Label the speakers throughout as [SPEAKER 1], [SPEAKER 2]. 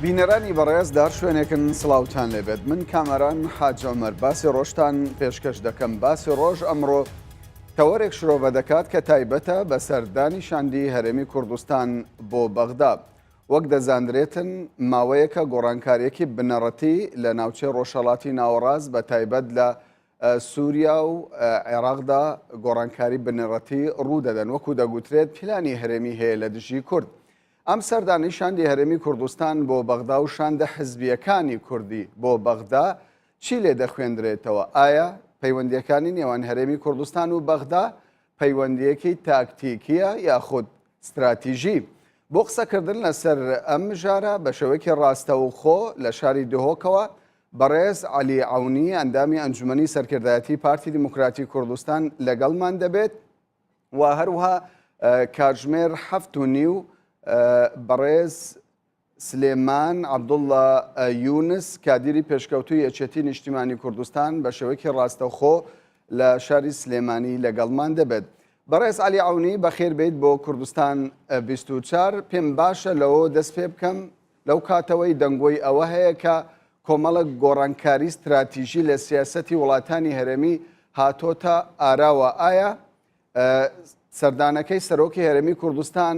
[SPEAKER 1] بینەرانی بەڕێزدار شوێنێکن سڵاوتان لێبێت. من کامەران حاج عومەر باسی ڕۆژتان پێشکەش دەکەم. باسی ڕۆژ ئەمڕۆ تەوەرێک شرۆڤە دەکات کە تایبەتە بە سەردانیشاندی هەرێمی کوردستان بۆ بەغدا. وەک دەزانرێتن ماوەیەکە گۆڕانکاریەکی بنەڕەتی لە ناوچەی ڕۆژهەڵاتی ناوەڕاست بە تایبەت لە سووریا و عێراقدا گۆڕانکاری بنەڕەتی ڕوودەدەن. وەکو دەگوترێت پلانی هەرێمی هەیە لە دژی کورد. ئەم سەردانیشاندی هەرێمی کوردستان بۆ بەغدا و شاندە حزبیەکانی کوردی بۆ بەغدا چی لێ دەخوێندرێتەوە؟ ئایا پەیوەندیەکانی نێوان هەرێمی کوردستان و بەغدا پەیوەندیەکی تاکتیکیە یاخود استراتیژی؟ بۆ قسەکردن لەسەر ئەم ژارە بە شێوەیەکی ڕاستەوخۆ لە شاری دهۆکەوە بەڕێز عەلی عەونی ئەندامی ئەنجومەنی سەرکردایەتی پارتی دیموکراتی کوردستان لەگەڵمان دەبێت و هەروەها کاتژمێر 7:30 بەڕێز سلێمان عەبدوڵڵا یونس کادیری پێشکەوتووی یەکێتی نیشتیمانی کوردستان بە شێوەیەکی ڕاستەوخۆ لە شاری سلێمانی لەگەڵمان دەبێت. بەڕێز عەلی عەونی بەخێر بێت بۆ کوردستان 24. پێم باشە لەوە دەست پێ بکەم لەو کاتەوەی دەنگۆی ئەوە هەیە کە کۆمەڵک گۆڕانکاری استراتیژی لە سیاسەتی وڵاتانی هەرێمی هاتۆتە ئاراوە. ئایا سەردانەکەی سەرۆکی هەرێمی کوردستان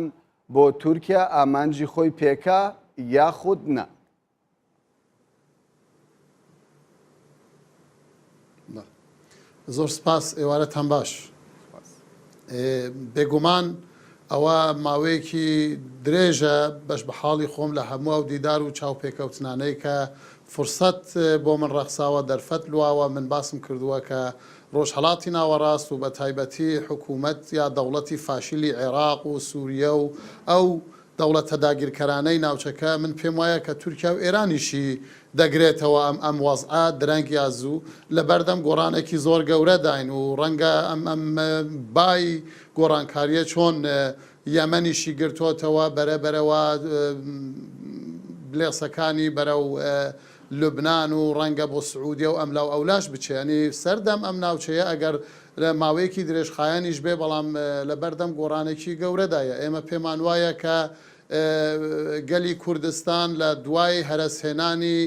[SPEAKER 1] بۆ تورکیا ئامانجی خۆی پێکا یاخود نە؟
[SPEAKER 2] زۆر سپاس، ئێوارەتان باش. بێگومان ئەوە ماوەیەکی درێژە بەش بە حاڵی خۆم لە هەموو و دیدار و چاوپێکەوتنانەی کە فرسەت بۆ من ڕەخساوە دەرفەت لواوە من باسم کردووە کە ڕۆژهەڵاتی ناوەڕاست و بە تایبەتی حکوومەت یا دەوڵەتی فاشیلی عێراق و سووریە و ئەو دەوڵەتە داگیرکەرانەی ناوچەکە من پێم وایە کە تورکیا و ئێرانیشی دەگرێتەوە ئەم وەزعە درەنگ یا زوو لە بەردەم گۆڕانێکی زۆر گەورە داین و ڕەنگە ئەم بای گۆڕانکاریە چۆن یەمەنیشی گرتوۆتەوە بەرەبەرەوە بلێسەکانی بەرەو لوبنان و ڕەنگە بۆ سعودیە و ئەملاو ئەولاش بچێنی سەردەم ئەم ناوچەیە ئەگەر لە ماوەیەکی درێژخایەنیش بێ بەڵام لە بەردەم گۆڕانێکی گەورەدایە. ئێمە پێمان وایە کە گەلی کوردستان لە دوای هەرەسهێنانی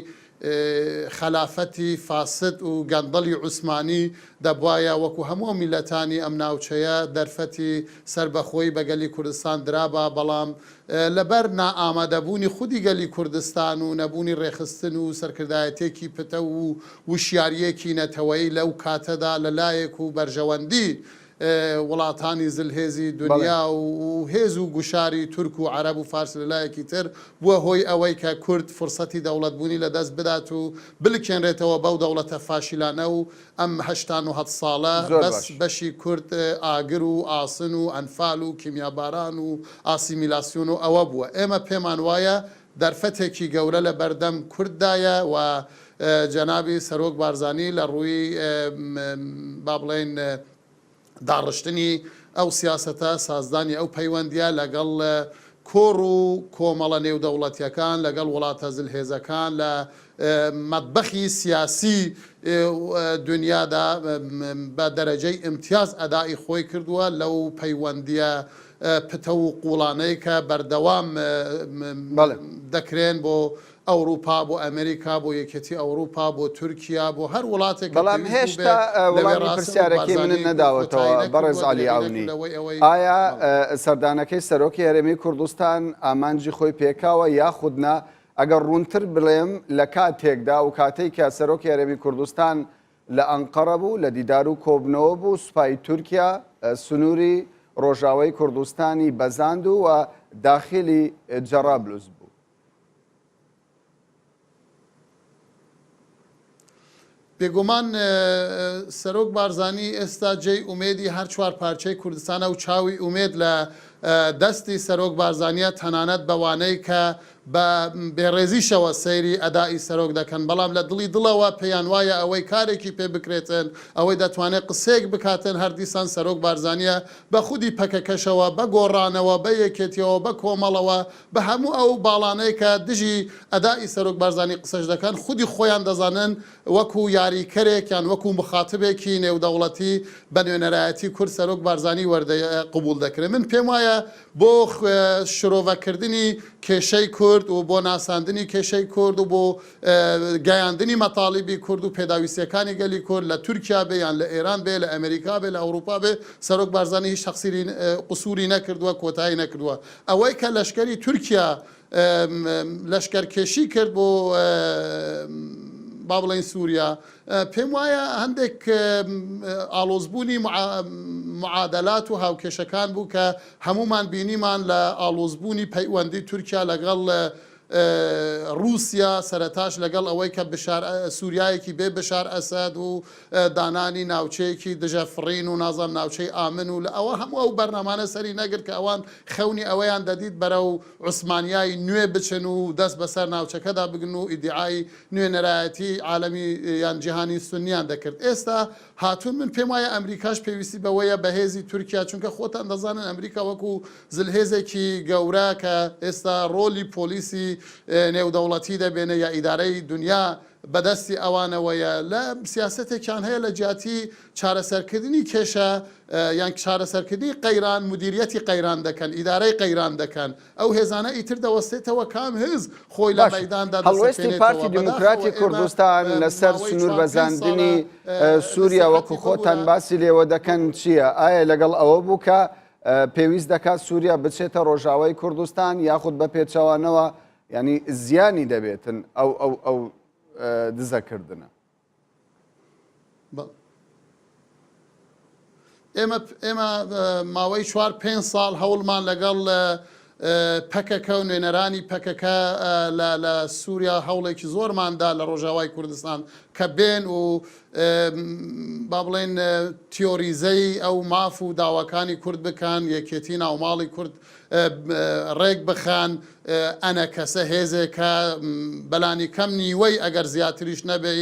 [SPEAKER 2] خەلافەتی فاسد و گەندەڵی عوسمانی دەبوایە وەکو هەموو میلەتانی ئەم ناوچەیە دەرفەتی سربەخۆی بە گەلی کوردستان درابە، بەڵام لەبەر نائامادەبوونی خودی گەلی کوردستان و نەبوونی ڕێخستن و سەرکردایەتێکی پتە و وشیاریەکی نەتەوەی لەو کاتەدا لەلایەک و بەرژەوەندی وڵاتانی زلهێزی دنیا و هێز و گوشاری تورک و عەرەب و فارس لەلایەکی تر بووە هۆی ئەوەی کە کورد فرسەتی دەوڵەتبوونی لەدەست بدات و بلکێنرێتەوە بەو دەوڵەتە فاشیلانە و ئەم 87 ساڵە بەس بەشی کورد ئاگر و ئاسن و ئەنفال و کیمیاباران و ئاسیمیلاسیۆن و ئەوە بووە. ئێمە پێمان وایە دەرفەتێکی گەورە لە بەردەم کورددایە و جەنابی سەرۆک بارزانی لە ڕووی با بڵێن داڕشتنی ئەو سیاسەتە سازدانی ئەو پەیوەندیە لەگەڵ کۆڕ و کۆمەڵە نێودەوڵەتیەکان لەگەڵ وڵاتە زلهێزەکان لە مەتبەخی سیاسی دنیادا بە دەرەجەی ئیمتیاز ئەدای خۆی کردووە لەو پەیوەندیە پتە و قوڵانەی کە بەردەوام دەکرێن بۆ ئەوروپا بۆ ئەمریکا بۆ یەکێتی ئەوروپا بۆ تورکیا بۆ هەر وڵاتێک.
[SPEAKER 1] بەڵام هێشتا وەڵامی پرسیارەکەی من نەداوەتەوە بەڕێز عەلی عەونی. ئایا سەردانەکەی سەرۆکی هەرێمی کوردستان ئامانجی خۆی پێکاوە یاخود نا؟ ئەگەر ڕوونتر بڵێم لە کاتێکدا و کاتێک کە سەرۆکی هەرێمی کوردستان لە ئەنقەرە بوو لە دیدار و کۆبنەوە بوو سوپای تورکیا سنووری ڕۆژاوای کوردستانی بەزاند و داخلی جەرابلوس بوو.
[SPEAKER 2] بێگومان سەرۆک بارزانی ئێستا جێی ئومێدی هەر چوار پارچەی کوردستانە و چاوی ئومێد لە دەستی سەرۆک بارزانیە تەنانەت بەوانەی کە بە بێڕێزیشەوە سەیری ئەدای سەرۆک دەکەن، بەڵام لە دڵەوە پێیان وایە ئەوەی کارێکی پێ بکرێتن، ئەوەی دەتوانێت قسەیەک بکاتن هەردیسان سەرۆک بارزانیە بە خودی پەکەکەشەوە بە گۆڕانەوە بە یەکێتیەوە بە کۆمەڵەوە بە هەموو ئەو باڵانەی کە دژی ئەدای سەرۆک بارزانی قسەش دەکەن خودی خۆیان دەزانن وەکو یاریکەرێکیان وەکو مخاتبێکی نێودەوڵەتی بە نوێنەرایەتی کورد سەرۆک بارزانی وەردە قبول دەکرێت. من پێم وایە بۆ شرۆڤەکردنی کێشەی کورد کورد و بۆ ناساندنی کێشەی کورد و بۆ گەیاندنی مەتاڵیبی کورد و پێداویستیەکانی گەلی کورد لە تورکیا بێ یان لە ئێران بێ لە ئەمریکا بێ لە ئەوروپا بێ سەرۆک بارزانانی هیچ شخصی قسووری نەکردووە کۆتایی نەکردووە ئەوەی کە لەشکری تورکیا لەشکەرکێشی کرد بۆ با بڵێن سووریا پێم وایە هەندێک ئالۆزبوونی معادلات و هاوکێشەکان بوو کە هەمومان بینیمان لە ئالۆزبوونی پەیوەندی تورکیا لەگەڵ رووسیا سەرەتاش لەگەڵ ئەوەی کە سووریایەکی بێ بشار ئەسەد و دانانی ناوچەیەکی دژەفڕین و نازام ناوچەی ئامن و لە ئەوە هەموو ئەو بەرنامانە سەری نەگرت کە ئەوان خەونی ئەوەیان دەدیت بەرەو عوسمانیای نوێ بچن و دەست بەسەر ناوچەکەدا بگن و ئیدعای نوێنەرایەتی عالەمی یان جیهانی سونیان دەکرد ئێستا هاتوون من پێم وایە ئەمریکاش پێویستی بەوەیە بەهێزی تورکیا چونکە خۆتان دەزانن ئەمریکا وەکو زلهێزێکی گەورە کە ئێستا ڕۆلی پۆلیسی نێودەوڵەتی دەبێنە یا ئیدارەی دنیا بەدەستی ئەوانەوەیە لە سیاسەتێکیان هەیە لە جیاتی چارەسەرکردنی کێشە یان چارەسەرکردنی قەیران مدیریەتی قەیران دەکەن ئیدارەی قەیران دەکەن ئەو هێزانە ئیتر دەوەستێتەوە کام هێز خۆی لە مەیداندا
[SPEAKER 1] هەڵوێستی پارتی دیموکراتی کوردستان لەسەر سنوور بەزاندنی سووریا وەکو خۆتان باسی لێوە دەکەن چییە؟ ئایا لەگەڵ ئەوە بوو کە پێویست دەکات سووریا بچێتە ڕۆژاوای کوردستان یاخود بە پێچەوانەوە ینی زیانی دەبێتن ئەو دزەکردنە؟
[SPEAKER 2] ئێمە ماوەی 4-5 ساڵ هەوڵمان لەگەڵ پەکەکە و نوێنەرانی پەکەکە لە سووریا هەوڵێکی زۆرماندا لە ڕۆژاوای کوردستان کە بێن و با بڵێن تیۆریزەی ئەو ماف و داواکانی کورد بکەن یەکێتی ناوماڵی کورد ڕێک بخان ئەنە کەسە هێزێکە بەلانی کەم نیوەی ئەگەر زیاتریش نەبێ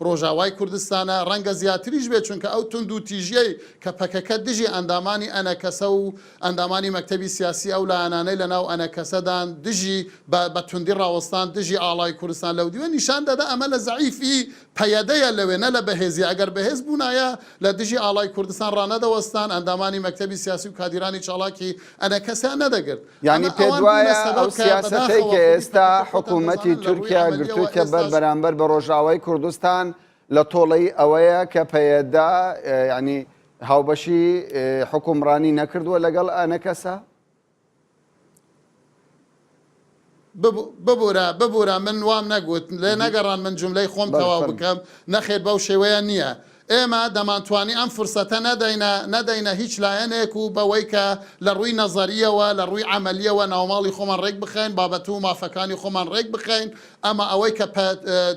[SPEAKER 2] ڕۆژاوای کوردستانە ڕەنگە زیاتریش بێت چونکە ئەو تند و تیژەی کە پەکەکە دژی ئەندامانی ئەنە کەسە و ئەندامانی مەکتەبی سیاسی ئەو لایەنانەی لە ناو ئەنە کەسەدان دژی بە توندی ڕاوەستان دژی ئاڵای کوردستان لەو دیوە نیشان دەدا ئەمە لە زەعیفی پەیەدەیە لەوێ نە لە بەهێزی ئەگەر بەهێز بوونایە لە دژی ئاڵای کوردستان ڕانەدەوەستان ئەندامانی مەکتەبی سیاسی و کادیرانی چاڵاکی ئەنە کەسیان نەدەگرت
[SPEAKER 1] یعنی پێ وایە ئەو سیاسەتەی کە ئێستا حکوومەتی تورکیا گرتوویتە بەرامبەر بە ڕۆژاوای کوردستان لە تۆڵەی ئەوەیە کە پەیەدا ینی هاوبەشی حکومڕانی نەکردووە لەگەڵ ئەنە کەسە؟
[SPEAKER 2] ببوورە من وام نەگوت لێ نەگەڕان من جملەی خۆم تەواو بکەم نەخێر بەو شێوەیە نییە ئێمە دەمانتوانی ئەم فرسەتە نەدەینە هیچ لایەنێک و بەوەی کە لە ڕووی نەزەریەوە لە ڕووی عملیەوە ناوماڵی خۆمان ڕێک بخەین بابەت و مافەکانی خۆمان ڕێک بخەین ئەمە ئەوەی کە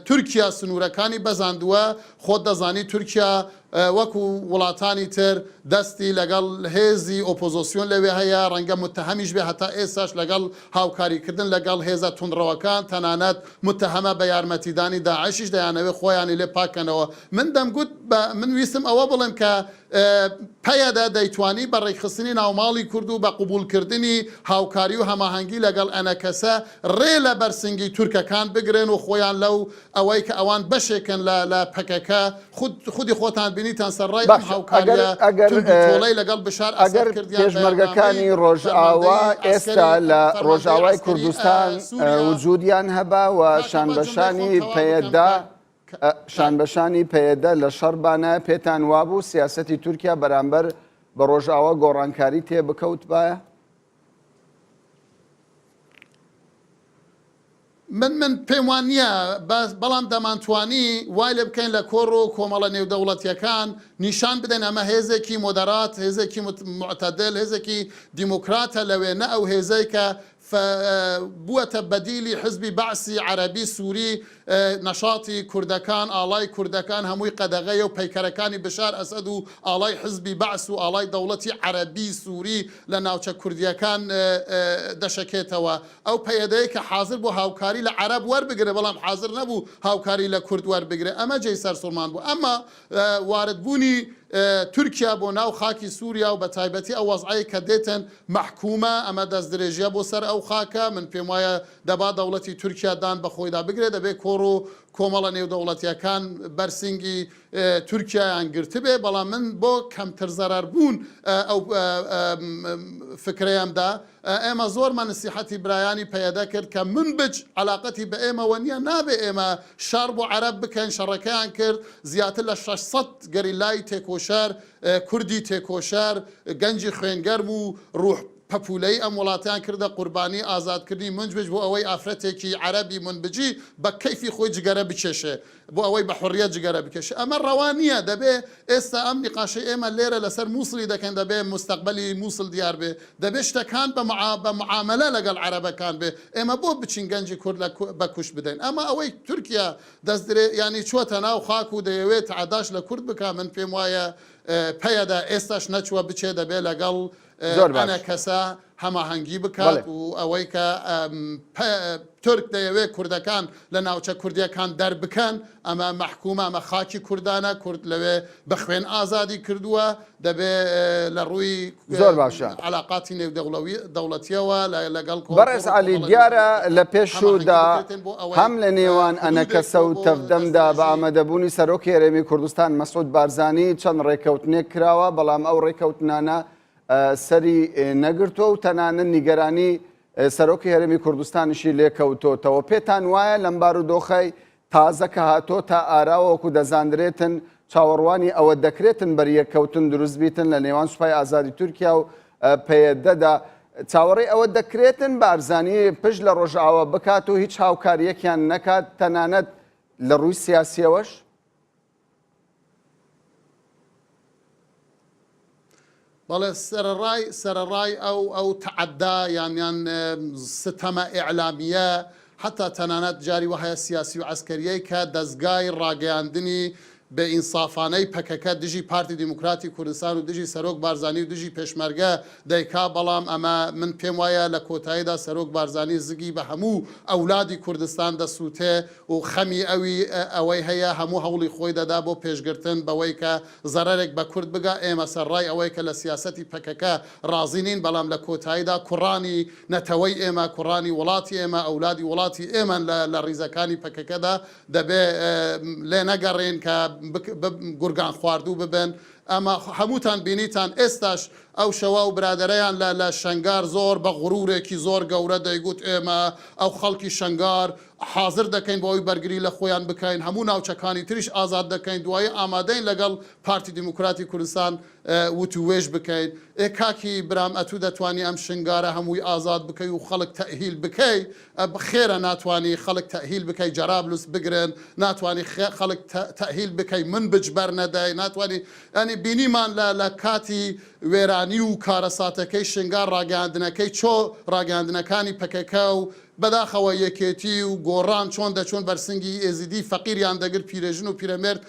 [SPEAKER 2] تورکیا سنوورەکانی بەزاندووە خۆت دەزانی تورکیا وەکو وڵاتانی تر دەستی لەگەڵ هێزی ئۆپۆزۆسیۆن لەوێ هەیە ڕەنگە متتەهەمیش بێ هەتا ئێستاش لەگەڵ هاوکاریکردن لەگەڵ هێزە تونڕەوەکان تەنانەت متتەهەمە بە یارمەتیدانی داعشیش دەیانەوێت خۆیانی لێ پاکەنەوە من دەمگوت من ویستم ئەوە بڵێم کە پەیەدا دەیتوانی بە ڕێکخستنی ناوماڵی کورد و بە قوبولکردنی هاوکاری و هەماهەنگی لەگەڵ ئەنە کەسە ڕێ لە بەرسنگی تورکەکان بگرن و خۆیان لەو ئەوەی کە ئەوان بەشێکن لە پەکەکە خودی خۆتان بینیتان سەرڕای ئەم هاوکاریە تۆڵەی لەگەڵ بشار ئەسەد کردیان
[SPEAKER 1] پێشمەرگەکانی ڕۆژئاوا ئێستا لە ڕۆژاوای کوردستان وجودیان هەبا و شانبەشانی پەیەدا شانبەشانی پەیەدە لە شەڕبانە پێتان وابوو سیاسەتی تورکیا بەرامبەر بە ڕۆژئاوا گۆڕانکاری تێبکەوت باە؟
[SPEAKER 2] من پێم وان نییە بەڵام دەمانتوانی وای لێ بکەین لە کۆڕ و کۆمەڵە نێودەوڵەتیەکان نیشان بدەین ئەمە هێزێکی مۆدەرات هێزێکی معتەدل هێزێکی دیموکراتە لەوێ نە ئەو هێزەی کە بووەتە بەدیلی حزبی بەعسی عەرەبی سووری نەشاتی کوردەکان ئاڵای کوردەکان هەمووی قەدەغەیە و پەیکەرەکانی بشار ئەسەد و ئاڵای حزبی بەعس و ئاڵای دەوڵەتی عەرەبی سووری لە ناوچە کوردیەکان دەشەکێتەوە ئەو پەیەدەیە کە حاضر بۆ هاوکاری لە عەرەب وەربگرێ بەڵام حاضر نەبوو هاوکاری لە کورد وەربگرێ ئەمە جێی سەرسوڕمان بوو ئەمە واردبوونی تورکیا بۆ ناو خاکی سووریا و بە تایبەتی ئەو وەزعەیە کە دێتن مەحکومە ئەمە دەست درێژیە بۆ سەر ئەو خاکە من پێم وایە دەبا دەوڵەتی تورکیا دان بە خۆیدا بگرێت دەبێت کۆڕ و کۆمەڵە نێودەوڵەتیەکان بەرسنگی تورکیایان گرتبێ بەڵام من بۆ کەمتر زەرەر بوون ئەو فکرەیەمدا ئێمە زۆرمان نسیحەتی برایانی پەیەدا کرد کە من بچ علااقەتی بە ئێمەوە نییە نابێ ئێمە شار بۆ عەرەب بکەین شەڕەکەیان کرد زیاتر لە 600 گەریلای تێکۆشار کوردی تێکۆشار گەنجی خوێنگەرم و ڕوح پەپولەی ئەم وڵاتیان کردە قوربانی ئازادکردنی منجبش بۆ ئەوەی ئافرەتێکی عەرەبی منبجی بە کەیفی خۆی جگەرە بکێشێ بۆ ئەوەی بە حڕیەت جگەرە بکێشێ ئەمە ڕەوا نییە دەبێ ئێستا ئەم نیقاشەی ئێمە لێرە لەسەر مووسڵی دەکەن دەبێ مستەقبەلی مووسڵ دیار بێ دەبێ شتەکان بە معاملە لەگەڵ عەرەبەکان بێ ئێمە بۆ بچین گەنجی کورد بەکوش بدەین ئەمە ئەوەی تورکیا دەستدرێ ینی چوەتە ناو خاک و دەیەوێت عەداش لە کورد بکە من پێم وایە پەیەدا ئێستاش نەچوە بچێ دەبێ لەگەڵ ئەنە کەسە هەماهەنگی بکات و ئەوەی کە تورک دەیەوێت کوردەکان لە ناوچە کوردیەکان دەربکەن ئەمە مەحکومە ئەمە خاکی کوردانە کورد لەوێ بە خوێن ئازادی کردووە دەبێ لە ڕووی
[SPEAKER 1] زۆر باشە
[SPEAKER 2] علااقاتی نێودەوڵەتیەوە لەگەڵ
[SPEAKER 1] بەڕێز عەلی دیارە لە پێشودا هەم لە نێوان ئەنە کەسە و تەفدەمدا بە ئامادەبوونی سەرۆکی هەرێمی کوردستان مەسعود بارزانی چەند ڕێکەوتنێک کراوە بەڵام ئەو ڕێکەوتنانە سەری نەگرتووە و تەنانەت نیگەرانی سەرۆکی هەرێمی کوردستانیشی لێکەوتۆتەوە پێتان وایە لەم بارودۆخەی تازە کە هاتۆ تا ئاراوەکو دەزانرێتن چاوەڕوانی ئەوە دەکرێتن بەریەکەوتن دروست بیتن لە نێوان سوپای ئازادی تورکیا و پەیەدەدا چاوەڕێی ئەوە دەکرێتن بارزانی پشت لە ڕۆژاوە بکات و هیچ هاوکاریەکیان نەکات تەنانەت لە ڕووی سیاسیەوەش
[SPEAKER 2] بەڵێ سەرڕای ئەو تەعەدا یانیان ستەمە ئیعلامیە حتا تەنانەت جاری وهەیە سیاسی و عەسکەریەی کە دەستگای ڕاگەیاندنی بە ئینسافانەی پەکەکە دژی پارتی دیموکراتی کوردستان و دژی سەرۆک بارزانی و دژی پێشمەرگە دەیکا بەڵام ئەمە من پێم وایە لە کۆتاییدا سەرۆک بارزانی زگی بە هەموو ئەولادی کوردستان دەسووتێ و خەمی ئەوەی هەیە هەموو هەوڵی خۆی دەدا بۆ پێشگرتن بەوەی کە زەرەرێک بە کورد بگا ئێمە سەرڕای ئەوەی کە لە سیاسەتی پەکەکە ڕازی نین بەڵام لە کۆتاییدا کوڕانی نەتەوەی ئێمە کوڕانی وڵاتی ئێمە ئەولادی وڵاتی ئێمە لە ڕیزەکانی پەکەکەدا دەبێ لێ نەگەڕێن کە گورگان خواردوو ببن ئەمە هەمووتان بینیتان ئێستاش ئەو شەوە و برادەرەیان لە شەنگار زۆر بە غڕورێکی زۆر گەورە دەیگوت ئێمە ئەو خەڵکی شەنگار حاضر دەکەین بۆ ئەوی بەرگری لە خۆیان بکەین هەموو ناوچەکانی تریش ئازاد دەکەین دوایی ئامادەین لەگەڵ پارتی دیموکراتی کوردستان وتوێژ بکەین کاکی برام ئەتوو دەتوانی ئەم شنگارە هەمووی ئازاد بکەی و خەڵک تەهیل بکەی خێرە ناتوانانی خەڵک تەهیل بکەی جەرابلوس بگرن ناتوانانی خەڵک تەهیل بکەی من بجبەر نەدای ناتوانانی ئەنی بینیمان لە کاتی وێرانی و کارەساتەکەی شنگار ڕاگەاندنەکەی چۆ ڕاگەاندنەکانی پەکەکە و بەداخەوە یەکێتی و گۆڕان چۆن دەچۆن بەرسنگی ئێزیدی فەقیریان دەگرت پیرێژن و پیرەمێرد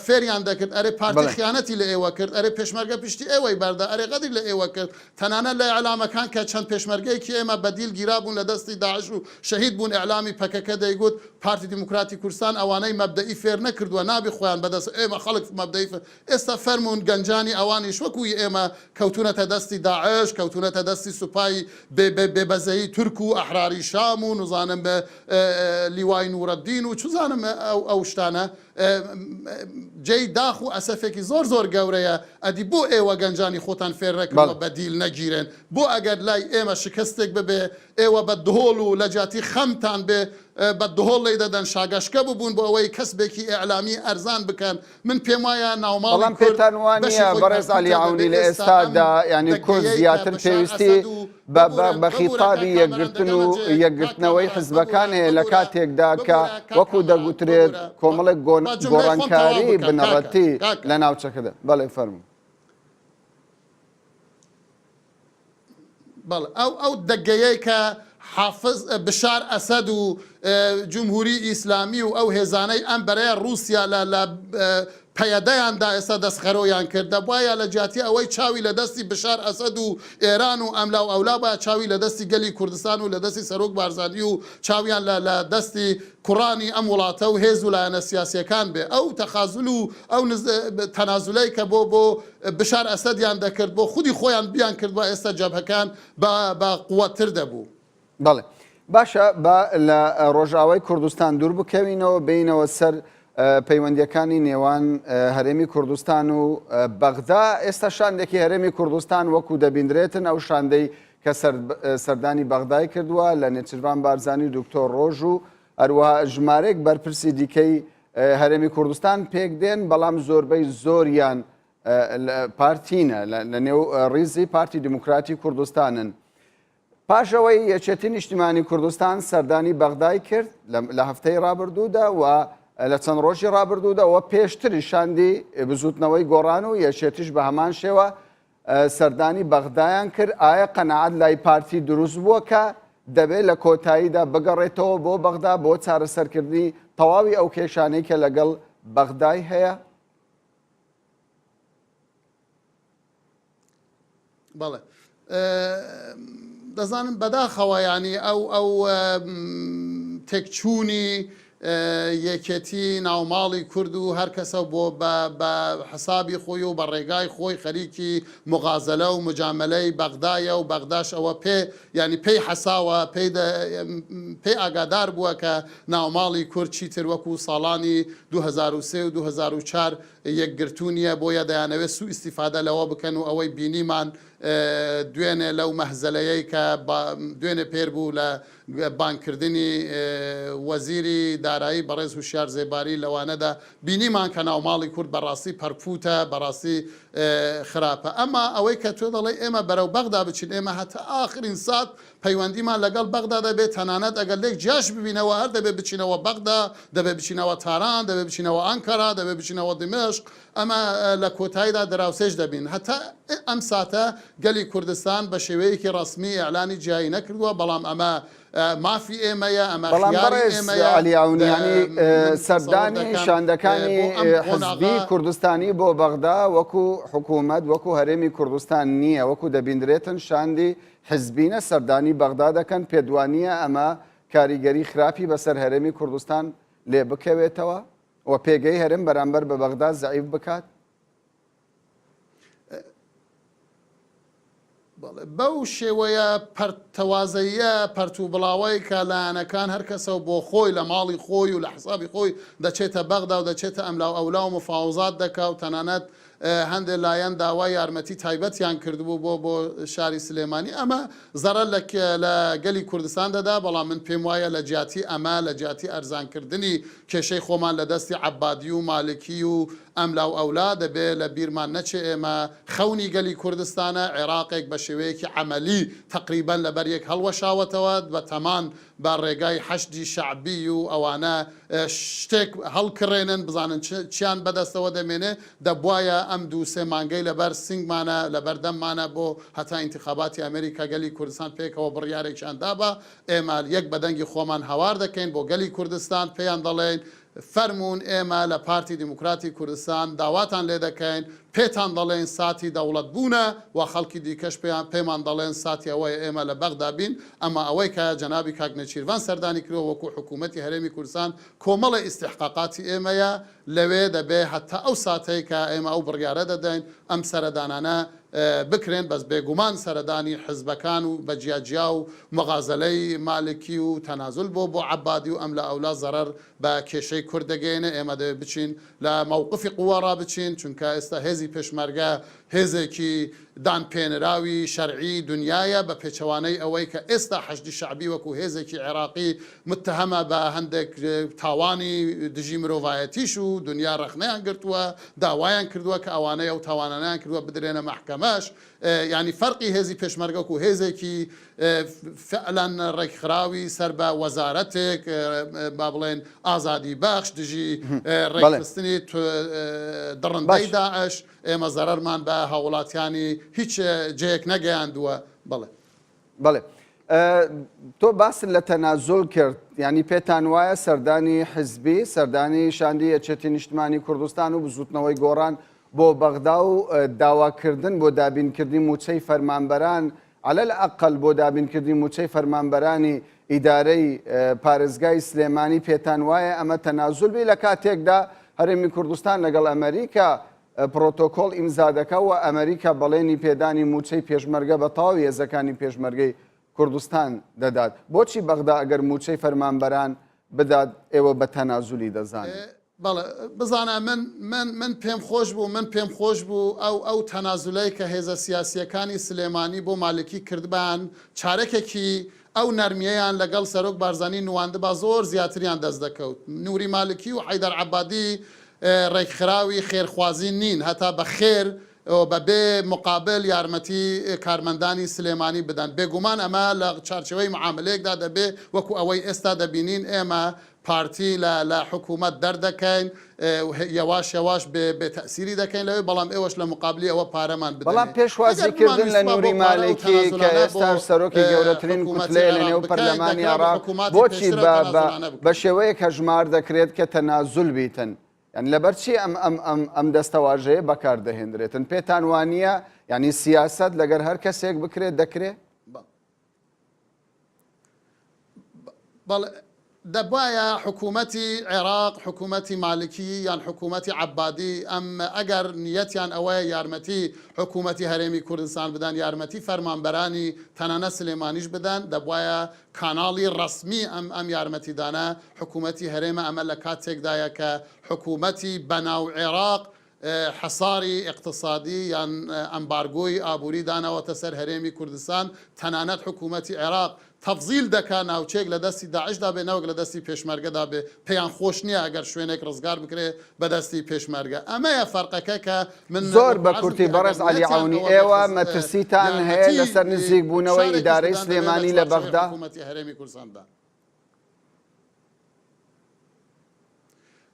[SPEAKER 2] فێریان دەکرد ئەرێ پارتی خیانەتی لە ئێوە کرد ئەرێ پێشمەرگە پشتی ئێوەی بەردا ئەرێ غەدر لە ئێوە کرد تەنانەت لە ئەعلامەکان کە چەند پێشمەرگەیەکی ئێمە بەدیل گیرابوون لە دەستی داعش و شەهید بوون ئەعلامی پەکەکە دەیگوت پارتی دیموکراتی کوردستان ئەوانەی مەبدەئی فێر نەکردووە نابی خۆیان بەدەست ئێمە خەڵک مەبدەئی ئێستا فەرمونون گەنجانی ئەوانیش وەکوی ئێمە کەوتونەتە دەستی داعش کەوتونەتە دەستی سوپای بێبەزەیی تورک و ئەحراری شام و نزانم بە لیوای نورەدین و چزانم ئەو شتانە جێی داخ و ئەسەفێکی زۆر زۆر گەورەیە ئەدی بۆ ئێوە گەنجانی خۆتان فێر نەکردەوە بەدیل نەگیرن بۆ ئەگەر لای ئێمە شکستێک ببێ ئێوە بە دهۆڵ و لە جاتی خەمتان بێ بە دهۆڵ لی دەدەن شاگەشکە ببوون بۆ ئەوەی کەسبێکی ئەعلامی ئەرزان بکەن من پێم وایە ناوماڵی
[SPEAKER 1] پێتان وانە بەڕێز عەلی عەونی لە ئێستادا ینی کورد زیاتر پێویستی بە خیتابی یەکگرتن و یەکگرتنەوەی حزبەکان هەیە لە کاتێکدا کە وەکو دەگوترێت کۆمەڵێک گۆڕانکاری بنەڕەتی لە ناوچەکەدا بەڵێ فەرموو
[SPEAKER 2] بەڵێ ئەو دەگەیەی کە حافظ بشار ئەسەد و جمهوری ئیسلامی و ئەو هێزانەی ئەم بەرەیە رووسیا لە پەیەدەیاندا ئێستا دەستخەرۆیان کردە وایە لە جیاتی ئەوەی چاوی لە دەستی بشار ئەسەد و ئێران و ئەملاو ئەولا باە چاوی لە دەستی گەلی کوردستان و لە دەستی سەرۆک بارزانی و چاویان لە دەستی کوڕانی ئەم وڵاتە و هێز و لایەنە سیاسیەکان بێ ئەو تەخازل و ئەو تەنازولەی کە بۆ بشار ئەسەدیان دەکرد بۆ خودی خۆیان بیان کرد بە ئێستا جەبهەکان بە قووەتر دەبوو
[SPEAKER 1] بەڵێ باشە بە لە ڕۆژاوای کوردستان دوور بکەوینەوە بینەوە سەر پەیوەندیەکانی نێوان هەرێمی کوردستان و بەغدا. ئێستا شاندێکی هەرێمی کوردستان وەکو دەبیندرێتن ئەو شاندەی کە سەردانی بەغدای کردووە لە نێچیروان بارزانی دکتۆر ڕۆژ و هەروەها ژمارەیەک بەرپرسی دیکەی هەرێمی کوردستان پێک دێن، بەڵام زۆربەی زۆریان پارتینە لە نێو ڕیزی پارتی دموکراتی کوردستانن. پاشەوەی یەکێتی نیشتیمانی کوردستان سەردانی بەغدای کرد لە هەفتەی ڕابردوودا و لە چەند ڕۆژی ڕابردوودەوە پێشتری شاندی بزوتنەوەی گۆڕان و یەکێتیش بە هەمان شێوە سەردانی بەغدایان کرد. ئایا قەنەعەت لای پارتی دروست بووە کە دەبێت لە کۆتاییدا بگەڕێتەوە بۆ بەغدا بۆ چارەسەرکردنی تەواوی ئەو کێشانەی کە لەگەڵ بەغدای هەیە؟
[SPEAKER 2] بەڵێ دەزانم بەداخەوە ینی ئەو تێکچوونی یەکێتی ناوماڵی کورد و هەر کەسە بۆ بە حسابی خۆی و بە ڕێگای خۆی خەریکی مغازەلە و مجاملەی بەغدایە و بەغداش ئەوە ینی پێی حەساوە پێی ئاگادار بووە کە ناوماڵی کورد چیتر وەکو ساڵانی 2003 و 2004 یەکگرتوونیە بۆیە دەیانەوێت سوء ئیستیفادە لەوە بکەن و ئەوەی بینیمان دوێنێ لەو مەهزەلەیەی کە دوێنێ پێر بوو لە بانکردنی وەزیری دارایی بەڕێز هوشیار زێباری لەوانەدا بینیمان کە ناوماڵی کورد بەڕاستی پەرفوتە بەڕاستی خراپە. ئەمە ئەوەی کە تۆ دەڵێ ئێمە بەرەو بەغدا بچین، ئێمە هەتا ئاخرین سات پەیوەندیمان لەگەڵ بەغدا دەبێت، تەنانەت ئەگەر لێک جیاش ببینەوە هەر دەبێت بچینەوە بەغدا، دەبێت بچینەوە تاران، دەبێت بچینەوە ئەنکەرا، دەبێت بچینەوە دمشق. ئەمە لە کۆتاییدا دراوسێش دەبین. هەتا ئەم ساتە گەلی کوردستان بە شێوەیەکی ڕسمی ئەعلانی جیایی نەکردووە، بەڵام ئەمە مافی ئێمەیە، ئەمە خیاری ئێمەیە.
[SPEAKER 1] علیعونیانی سەردانی شاندەکانی حزبی کوردستانی بۆ بەغدا وەکو حکوومەت وەکو هەرێمی کوردستان نییە، وەکو دەبیندرێتن شاندی حزبینە سەردانی بەغدا دەکەن. پێدوانیە ئەمە کاریگەری خراپی بەسەر هەرێمی کوردستان لێ بکەوێتەوە و پێگەی هەرێم بەرامبەر بە بەغدا زەعیف بکات؟
[SPEAKER 2] بەو شێوەیە تەوازەیە پەرتو بڵاوی کە لایەنەکان هەر کەسە بۆ خۆی لە ماڵی خۆی و لە حسابی خۆی دەچێتە بەغدا و دەچێتە ئەملاو ئەولا و مفاوزات دەکا و تەنانەت هەندێک لایەن داوای یارمەتی تایبەتیان کردبوو بۆ شاری سلێمانی. ئەمە زەرە لە گەلی کوردستان دەدا، بەڵام من پێم وایە لە جیاتی ئەمە لە جیاتی ئەرزانکردنی کێشەی خۆمان لە دەستی عەبادی و مالکی و ئەملاو ئەولا دەبێت لە بیرمان نەچێ. ئێمە خەونی گەلی کوردستانە، عێراقێک بە شێوەیەکی عەمەلی تقریبەن لەبەر یەک هەڵوەشاوەتەوە بە تەمان بە ڕێگای حەشدی شەعبی و ئەوانە شتێک هەڵکڕێنن بزانن چیان بەدەستەوە دەمێنێ. دەبوایە ئەم دوو سێ مانگەی لەبەر سنگمانە لەبەر دەممانە بۆ هەتا ئینتیخاباتی ئەمریکا گەلی کوردستان پێکەوە بڕیارێکیان دابە. ئێمە یەک بەدەنگی خۆمان هەوار دەکەین بۆ گەلی کوردستان، پێیان دەڵێن فەرمونون ئێمە لە پارتی دیموکراتی کوردستان داواتان لێ دەکەین، پێتان دەڵێن ساتی دەوڵەت بوونە و خەڵکی دیکەش پێمان دەڵێن ساتی ئەوەیە ئێمە لە بەغدا بین. ئەمە ئەوەی کە جەنابی کاک نەچیروان سەردانی کردەوە وەکو حکوومەتی هەرێمی کوردستان کۆمەڵی ئیستحقاقاتی ئێمەیە لەوێ دەبێ هەتا ئەو ساتەی کە ئێمە ئەو بڕیارە دەدەین ئەم سەردانانە بکرێن، بەس بێگومان سەردانی حزبەکان و بە جیاجیا و مغازەلەی مالکی و تەنازل بۆ عەبادی و ئەم لە ئەولا زەرەر بە کێشەی کورد دەگەێنێ. ئێمە دەبێت بچین لە مووقفی قووە ڕابچین، چونکە ئێستا هێزی پێشمەرگە هێزێکی دانپێنراوی شەرعی دنیاە بە پێچەوانەی ئەوەی کە ئێستا حەشدی شەعبی وەکو هێزێکی عێراقی متهەمە بە هەندێک تاوانی دژی مرۆڤایەتیش و دنیا ڕەخنەیان گرتووە، داوایان کردووە کە ئەوانەیە و تاوانانیان کردووە بدرێنە مەحکەمەش. ینی فەرقی هێزی پێشمەرگە و هێزێکی فعلەن ڕێکخراوی سەر بە وەزارەتێک با بڵێن ئازادی بەخش دژی ڕێکخستنی دڕندەی داعش، ئێمە زەرەرمان بە هاوڵاتیانی هیچ جەیەک نەگەیاندووە.
[SPEAKER 1] بەڵێ تۆ باست لە تەنازل کرد، ینی پێتان وایە سەردانی حزبی سەردانی شاندی یەکێتی نیشتیمانی کوردستان و بزوتنەوەی گۆڕان بۆ بەغدا و داواکردن بۆ دابینکردنی موچەی فەرمانبەران على الأقل بۆ دابینکردنی موچەی فەرمانبەرانی ئیدارەی پارێزگای سلێمانی پێتان وایە ئەمە تەنازل بی لە کاتێکدا هەرێمی کوردستان لەگەڵ ئەمریکا پرۆتۆکۆڵ ئیمزا دەکە و ئەمریکا بەڵێنی پێدانی موچەی پێشمەرگە بە تەواوی هێزەکانی پێشمەرگەی کوردستان دەدات بۆچی بەغدا ئەگەر موچەی فەرمانبەران بدات ئێوە بە تەنازولی دەزانێت
[SPEAKER 2] بەڵێ بزانە من پێم خۆش بوو ئەو تەنازولەی کە هێزە سیاسیەکانی سلێمانی بۆ مالکی کردبان چارەکێکی ئەو نەرمیەیان لەگەڵ سەرۆک بارزانانی نواندبا زۆر زیاتریان دەست دەکەوت نووری مالکی و حەیدەر عەبادی ڕێکخراوی خێرخوازی نین هەتا بە خێر بەبێ مقابل یارمەتی کارمەندانی سلێمانی بدەن بێگومان ئەمە لە چارچەوەی معاملەیەکدا دەبێ وەکو ئەوەی ئێستا دەبینین ئێمە پارتی لە حکوومەت دەردەکەین یەواش بێ تەسیری دەکەین لەوێ بەڵام ئێوەش لە مقابلی ئەوە پارەمان بدەن
[SPEAKER 1] بەڵام پێشوازیکردن لە نووری مالکی کە ئێستا سەرۆکی گەورەترین کوتلەیە لە نێو پەرلەمانی عێراق بۆچی بە شێوەیە کە ژمار دەکرێت کە تەنازول بیتن یعنی لەبەرچی ئەم دەستەواژەیە بەکاردەهێنرێتن پێتان وانە ینی سیاست لەگەر هەر کەسێک بکرێت دەکرێت
[SPEAKER 2] دەبایە حکوومەتی عێراق حکوومەتی مالکی یان حکوومەتی عەبادی ئەم ئەگەر نیەتیان ئەوەیە یارمەتی حکوومەتی هەرێمی کوردستان بدەن یارمەتی فەرمانبەرانی تەنانە سلێمانیش بدەن دەبایە کاناڵی ڕسمی ئەم یارمەتیدانە حکوومەتی هەرێمە ئەمە لە کاتێکدایە کە حکوومەتی بەناو عێراق حەساری اقتصادی یان ئەمبارگۆی ئابووری داناوەتە سەر هەرێمی کوردستان تەنانەت حکوومەتی عێراق تەفزیل دەکا ناوچێک لە دەستی داعشدا بێ نەوەک لە دەستی پێشمەرگەدا بێ پێیان خۆش نییە ئەگەر شوێنێک ڕزگار بکرێ بە دەستی پێشمەرگە ئەمەیە فەرقەکە کە من
[SPEAKER 1] زۆر بە کورتی بەڕێز عەلی عەونی ئێوە مەترسیتان هەیە لەسەر نزیک بوونەوەی ئیدارەی سلێمانی لە بەغدا
[SPEAKER 2] حکوومەتی هەرێمی کوردستاندا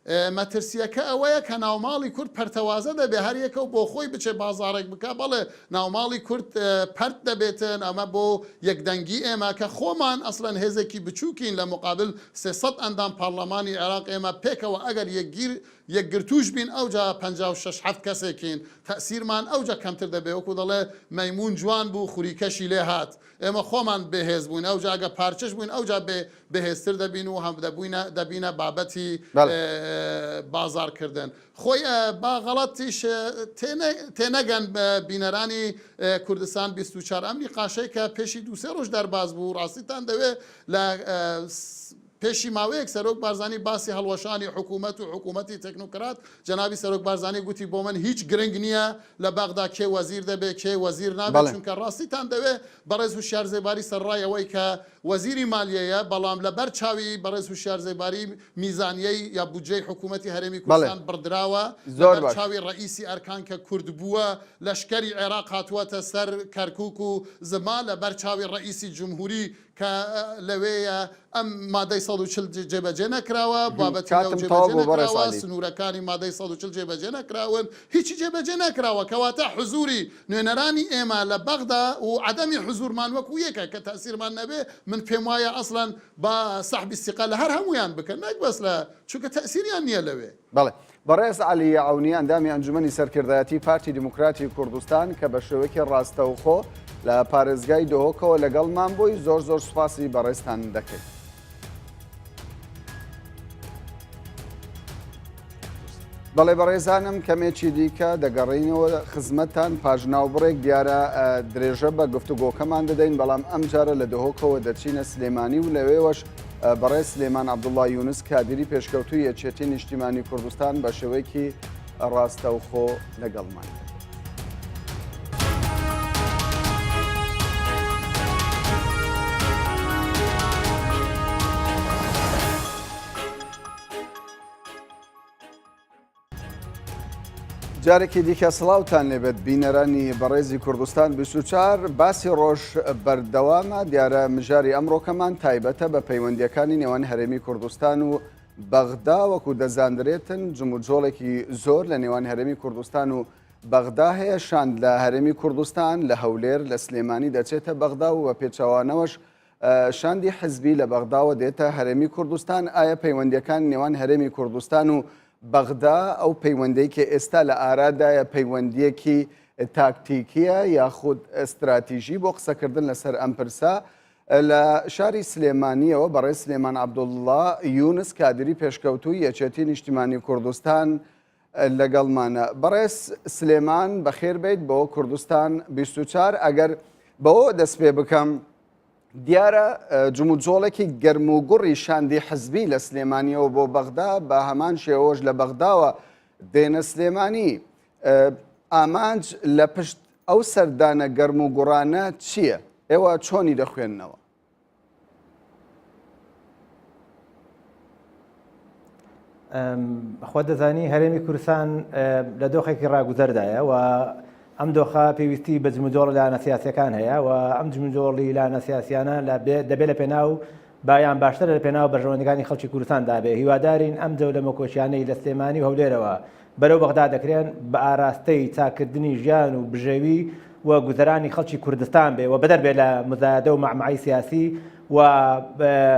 [SPEAKER 2] مەترسیەکە ئەوەیە کە ناوماڵی کورد پەرتەوازە دەبێ هەر یەکە بۆ خۆی بچێ بازارێک بکە بەڵێ ناوماڵی کورد پەرت دەبێتن ئەمە بۆ یەکدەنگی ئێمە کە خۆمان ئەسڵەن هێزێکی بچووکین لە مقابل 300 ئەندام پارلەمانی عێراق ئێمە پێکەوە ئەگەر یەکگرتوش بین ئەوجا 56 کەسێکین تەسیرمان ئەوجا کەمتر دەبێ وەکو دەڵێ مەیمون جوان بوو خوریکەشی لێ هات ئێمە خۆمان بەهێز بووین ئەوجا ئەگە پارچەش بووین ئەوجا بەهێزتر دەبین و هەم دەبینە بابەتی بازارکردن خۆی باغەڵەتیش تێنەگەن بینەرانی کوردستان 24 ئەمری قاشەی کە پێشی دووسێ ڕۆژ دەرباز بوو ڕاستیتان دەوێت لە پێشی ماوەیەک سەرۆک بارزانانی باسی هەڵوەشانی حکوومەت و حکوومەتی تەکنۆکرات جەنابی سەرۆک بارزانانی گوتی بۆ من هیچ گرنگ نییە لە بەغدا کێ وەزیر دەبێت کێ وەزیر نابێت چونکە ڕاستیتان دەوێت بەڕێز هوشیار زێباری سەرڕایەوەی کە وەزیری مالیەیە بەڵام لەبەر چاوی بەڕێز هوشیار زێباری میزانیەی یا بودجەی حکوومەتی هەرێمی کوردستان بردراوە لەبەر چاوی ڕئیسی ئەرکان کە کورد بووە لەشکەری عێراق هاتووەتە سەر کەرکووک و زما لەبەر چاوی ڕئیسی جمهوری کە لەوەیە ئەم مادەی 140 جێبەجێ نەکراوە بابەتی جێبەجێ نەکراوە سنوورەکانی مادەی 140 جێبەجێ نەکراون هیچی جێبەجێ نەکراوە کەواتە حزوری نوێنەرانی ئێمە لە بەغدا و عەدەمی حزورمان وەکو یەکە کە تەسیرمان نەبێ من پێم وایە ئەسڵەن بە سەحبی استیقال لە هەر هەمویان بکەن نەک بەس لە چونکە تەسیریان نییە لەوێ
[SPEAKER 1] بەڵێ بەڕێز عەلی عەونی ئەندامی ئەنجومەنی سەرکردایەتی پارتی دیموکراتی کوردستان کە بە شێوەیەکی ڕاستەوخۆ لە پارێزگای دۆهۆکەوە لەگەڵمان بۆی زۆر سوپاسی بەڕێزتان دەکەیت. بەڵێ بەڕێزانم کەمێکی دیکە دەگەڕینەوە خزمەتان پاژناوبڕێک دیارە درێژە بە گفتوگۆکەمان دەدەین بەڵام ئەم جارە لە دۆهۆکەوە دەچینە سلێمانی و لەوێوەش بەڕێز سلێمان عەبدوڵڵا یونس کادری پێشکەوتووی یەکێتی نیشتیمانی کوردستان بە شێوەیەکی ڕاستەوخۆ لەگەڵمان. جارێکی دیکە سڵاوتان لێبێت بینەرانی بەڕێزی کوردستان 24 باسی ڕۆژ بەردەوامە دیارە مژاری ئەمڕۆکەمان تایبەتە بە پەیوەندیەکانی نێوان هەرێمی کوردستان و بەغدا وەکو دەزانرێتن جموجۆڵێکی زۆر لە نێوان هەرێمی کوردستان و بەغدا هەیە شاند لە هەرێمی کوردستان لە هەولێر لە سلێمانی دەچێتە بەغدا و بە پێچەوانەوەش شاندی حزبی لە بەغداوە دێتە هەرێمی کوردستان ئایا پەیوەندیەکان نێوان هەرێمی کوردستان و بەغدا ئەو پەیوەندەیەکی ئێستا لە ئارادایە پەیوەندیەکی تاکتیکیە یاخود ئەستراتیژی بۆ قسەکردن لەسەر ئەم پرسە لە شاری سلێمانیەوە بەڕێز سلێمان عەبدوڵڵا یونس کادری پێشکەوتووی یەکێتی نیشتیمانی کوردستان لەگەڵمانە. بەڕێز سلێمان بەخێر بیت بۆ کوردستان 24 ئەگەر بەوە دەست پێ بکەم دیارە جموجۆڵێکی گەرم و گوڕی شاندی حزبی لە سلێمانیەوە بۆ بەغدا بە هەمان شێوەش لە بەغداوە دێنە سلێمانی. ئامانج لە پشت ئەو سەردانە گەرم و گوڕانە چییە؟ ئێوە چۆنی دەخوێننەوە؟
[SPEAKER 3] خۆ دەزانی هەرێمی کوردستان لە دۆخێکی ڕاگوزەردایە و ئەم دۆخە پێویستی بە جموجۆڵ لایەنە سیاسیەکان هەیە و ئەم جموجۆڵی لایەنە سیاسیانە دەبێت لە پێناو بایان باشتر لە پێناو بەژەوەندەکانی خەڵکی کوردستان دابێ. هیوادارین ئەم جەولەمە کۆچیانەی لە سلێمانی و هەولێرەوە بەرەو بەغدا دەکرێن بە ئاراستەی چاکردنی ژیان و بژێوی و گوزەرانی خەڵکی کوردستان بێ و بەدەربێ لە مزایدە و مەعمەعی سیاسی و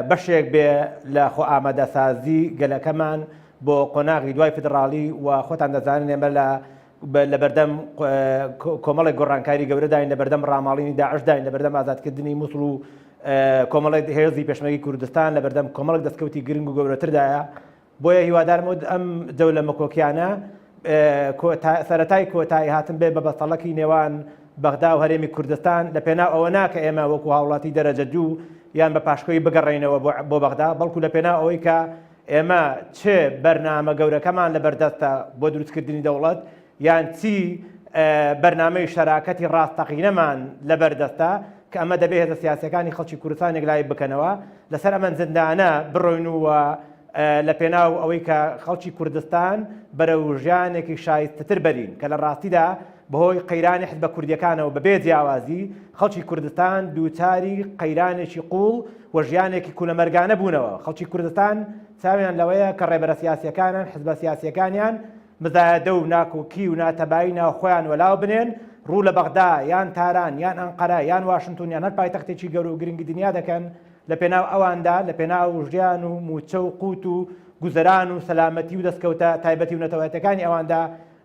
[SPEAKER 3] بەشێک بێ لە خۆ ئامادەسازی گەلەکەمان بۆ قۆناغی دوای فدراڵی و خۆتان دەزانن ئێمە لە بەردەم کۆمەڵی گۆڕانکاری گەورەداین، لە بەردەم ڕاماڵینی داعشداین، لە بەردەم ئازادکردنی مووسڵ و کۆمەڵی هێزی پێشمەرگی کوردستان، لە بەردەم کۆمەڵک دەستکەوتی گرنگ و گەورەتردایە. بۆیە هیوادارم ئەم جەولەمە کۆکیانە سەرەتای کۆتایی هاتن بێ بە بەستەڵەکی نێوان بەغدا و هەرێمی کوردستان لە پێناو ئەوە ناکە ئێمە وەکو هاوڵاتی دەرەجە دوو یان بە پاشکۆی بگەڕێنەوە بۆ بەغدا، بەڵکو لە پێناو ئەوەی کە ئێمە چه بەرنامە گەورەکەمان لە بەردەستە بۆ دروستکردنی دەوڵەت یان چی بەرنامەی شەراکەتی ڕاستەقینەمان لە بەردەستە کە ئەمە دەبێت هێزە سیاسیەکانی خەڵکی کوردستانێک لای بکەنەوە لەسەر ئەمە زندانە بڕۆین و لە پێناو ئەوەی کە خەڵکی کوردستان بەرەو ژیانێکی شایستەتر بەرین کە لە ڕاستیدا بەهۆی قەیرانی حزبە کوردیەکانەوە بەبێ جیاوازی خەڵکی کوردستان دووچاری قەیرانێکی قوڵ و ژیانێکی کوونەمەرگانە بوونەوە. خەڵکی کوردستان چاویان لەوەیە کە ڕێبەرە سیاسیەکانیان حزبە سیاسیەکانیان مزایدە و ناکۆکی و ناتەبایی ناوخۆیان وەلاو بنێن ڕوو لە بەغدا یان تاران یان ئەنقەرە یان واشنتن یان هەر پایتەختێکی گەورە و گرنگی دنیا دەکەن لە پێناو ئەواندا لە پێناو ژیان و موچە و قوت و گوزەران و سەلامەتی و دەستکەوتە تایبەتی و نەتەوەیەتەکانی ئەواندا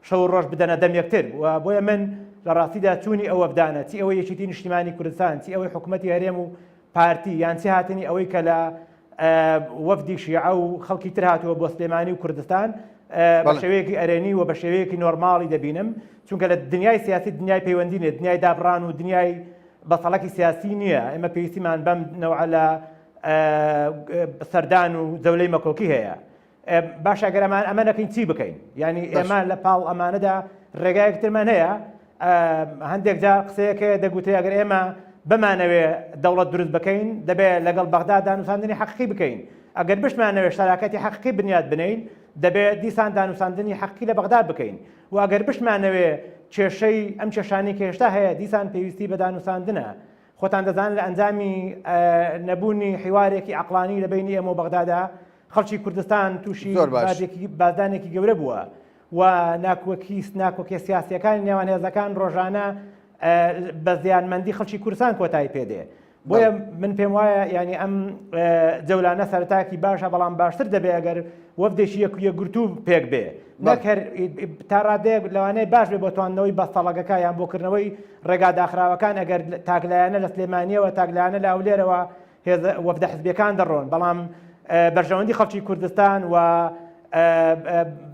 [SPEAKER 3] شەو ڕۆژ بدەنە دەم یەکتر. و بۆیە من لە ڕاستیدا چوونی ئەوە بدانە چی ئەوەی یەکێتی نیشتیمانی کوردستان، چی ئەوەی حکوومەتی هەرێم و پارتی، یان چی هاتنی ئەوەی کە لە وەفدی شیعە و خەڵکی تر هاتووە بۆ سلێمانی و کوردستان بە شێوەیەکی ئەرێنی و بە شێوەیەکی نۆرماڵی دەبینم، چونکە لە دنیای سیاسی دنیای پەیوەندی نیە، دنیای دابڕان و دنیای بەسەڵەکی سیاسی نییە. ئێمە پێویستیمان بەم نەوعە لە سەردان و جەولەی مەکۆکی هەیە. باشە گەر ئەمە نەکەین چی بکەین؟ یعنی ئێمە لە پاڵ ئەمانەدا ڕێگایەکترمان هەیە. هەندێک جار قسەیەکە دەگوتێ ئەگەر ئێمە بمانەوێ دەوڵەت دروست بکەین دەبێت لەگەڵ بەغدا دانووساندنی حەقیقی بکەین. ئەگەر بشمانەوێ شەراکەتی حەقیقی بنیاد بنین دەبێت دیسان دانووساندنی حەقیقی لە بەغدا بکەین. و ئەگەر بشمانەوێ کێشەی ئەم کێشانەی کە هێشتا هەیە دیسان پێویستی بە دانووساندنە. خۆتان دەزانن لە ئەنجامی نەبوونی حیوارێکی عەقلانی لە بینی ئێمە و بەغدادا خەڵکی کوردستان تووشی بازدانێکی گەورە بووە و ناکۆکی سیاسیەکانی نێوان هێزەکان ڕۆژانە بە زیانمەندی خەڵکی کوردستان کۆتایی پێدێ. بۆیە من پێم وایە ینی ئەم جەولانە سەرتاکی باشە، بەڵام باشتر دەبێت ئەگەر وەفدێکی یەکگرتوو پێک بێ، نەک هەر تا ڕادەیەک لەوانەیە باش بێ بۆ توانەوەی بەستەڵەکەکە یان بۆکردنەوەی ڕێگا داخراوەکان ئەگەر تاگلایەنە لە سلێمانیەوە تاگلایەنە لە ئەولێرەوە وەفدە حزبیەکان دەڕۆن، بەڵام بەرژەوەندی خەڵکی کوردستان و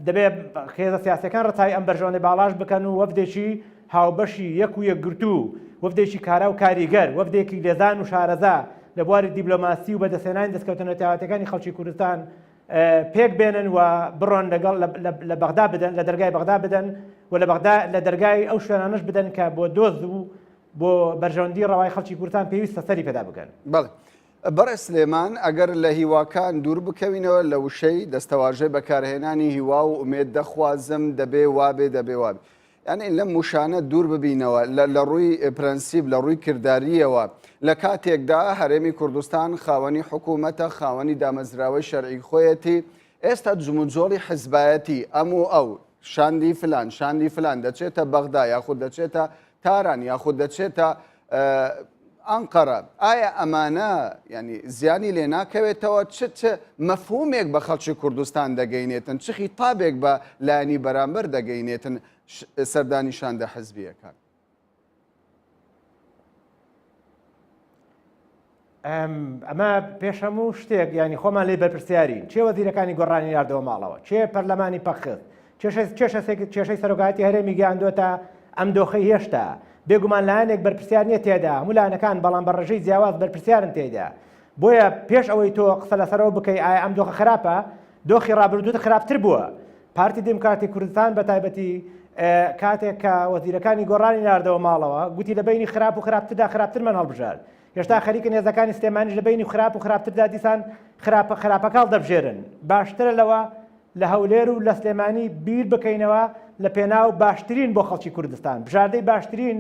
[SPEAKER 3] دەبێت هێزە سیاسیەکان ڕەتای ئەم بەرژەوەندی باڵاش بکەن و وەفدێکی هاوبەشی یەک و یەکگرتوو، وەفدێکی کارا و کاریگەر، وەفدێکی لێزان و شارەزا لە بواری دیبلۆماسی و بەدەستهێنانی دەستکەوتە نەتەوەیەکانی خەڵکی کوردستان پێک بێنن و بڕۆن لەگەڵ لە بەغدا بدەن، لە دەرگای بەغدا بدەن و لە بەغدا لە دەرگای ئەو شوێنانەش بدەن کە بۆ دۆست و بۆ بەرژەوەندی ڕەوای خەڵکی کوردستان پێویستە سەری پێدا بکەن.
[SPEAKER 1] بەڵێ بەڕێ سلێمان ئەگەر لە هیواکان دوور بکەوینەوە لە وشەی دەستەواژەی بەکارهێنانی هیوا و ئومێد دەخوازم دەبێ وابێ دەبێ وابێ، یعنی لەم موشانە دوور ببینەوە لە ڕووی پرەنسیب لە ڕووی کردداریەوە لە کاتێکدا هەرێمی کوردستان خاوەنی حکوومەتە، خاوەنی دامەزراوەی شەرعی خۆیەتی، ئێستا جموجۆڵی حزبایەتی ئەم و ئەو شاندی فلان شاندی فلان دەچێتە بەغدا یاخود دەچێتە تاران یاخود دەچێتە ئەنقەرە. ئایا ئەمانە ینی زیانی لێ ناکەوێتەوە؟ چ مەفهومێک بە خەڵکی کوردستان دەگەینێتن، چ خیتابێک بە لایەنی بەرامبەر دەگەینێتن سەردانی شاندە حزبیەکان؟
[SPEAKER 3] ئەمە پێشەموو شتێک ینی خۆمان لێ بەرپرسیارین، چێ وەزیرەکانی گۆڕانی یاردەوە ماڵەوە، چێ پەرلەمانی پەخست، کێشەی سەرۆکایەتی هەرێمی گەیاندوێتە ئەم دۆخەی هێشتا بێگومان لایەنێک بەرپرسیار نیە تێدا هەموو لایەنەکان بەڵام بە ڕێژەی جیاواز بەرپرسیارن تێدا بۆیە پێش ئەوەی تۆ قسە لەسەرەوە بکەی ئایا ئەم دۆخە خراپە دۆخی ڕابردووتە خراپتر بووە پارتی دموکراتی کوردستان بە تایبەتی کاتێک کە وەزیرەکانی گۆڕانی ناردەوە ماڵەوە گوتی لە بینی خراپ و خراپتردا خراپترمان هەڵبژار هێشتا خەریکە نێزەکانی سلێمانیش لە بینی خراپ و خراپتردا دیسان خراپەکاڵ دەبژێرن باشترە لەوە لە هەولێر و لە سلێمانی بیر بکەینەوە لە پێناو باشترین بۆ خەڵکی کوردستان بژاردەی باشترین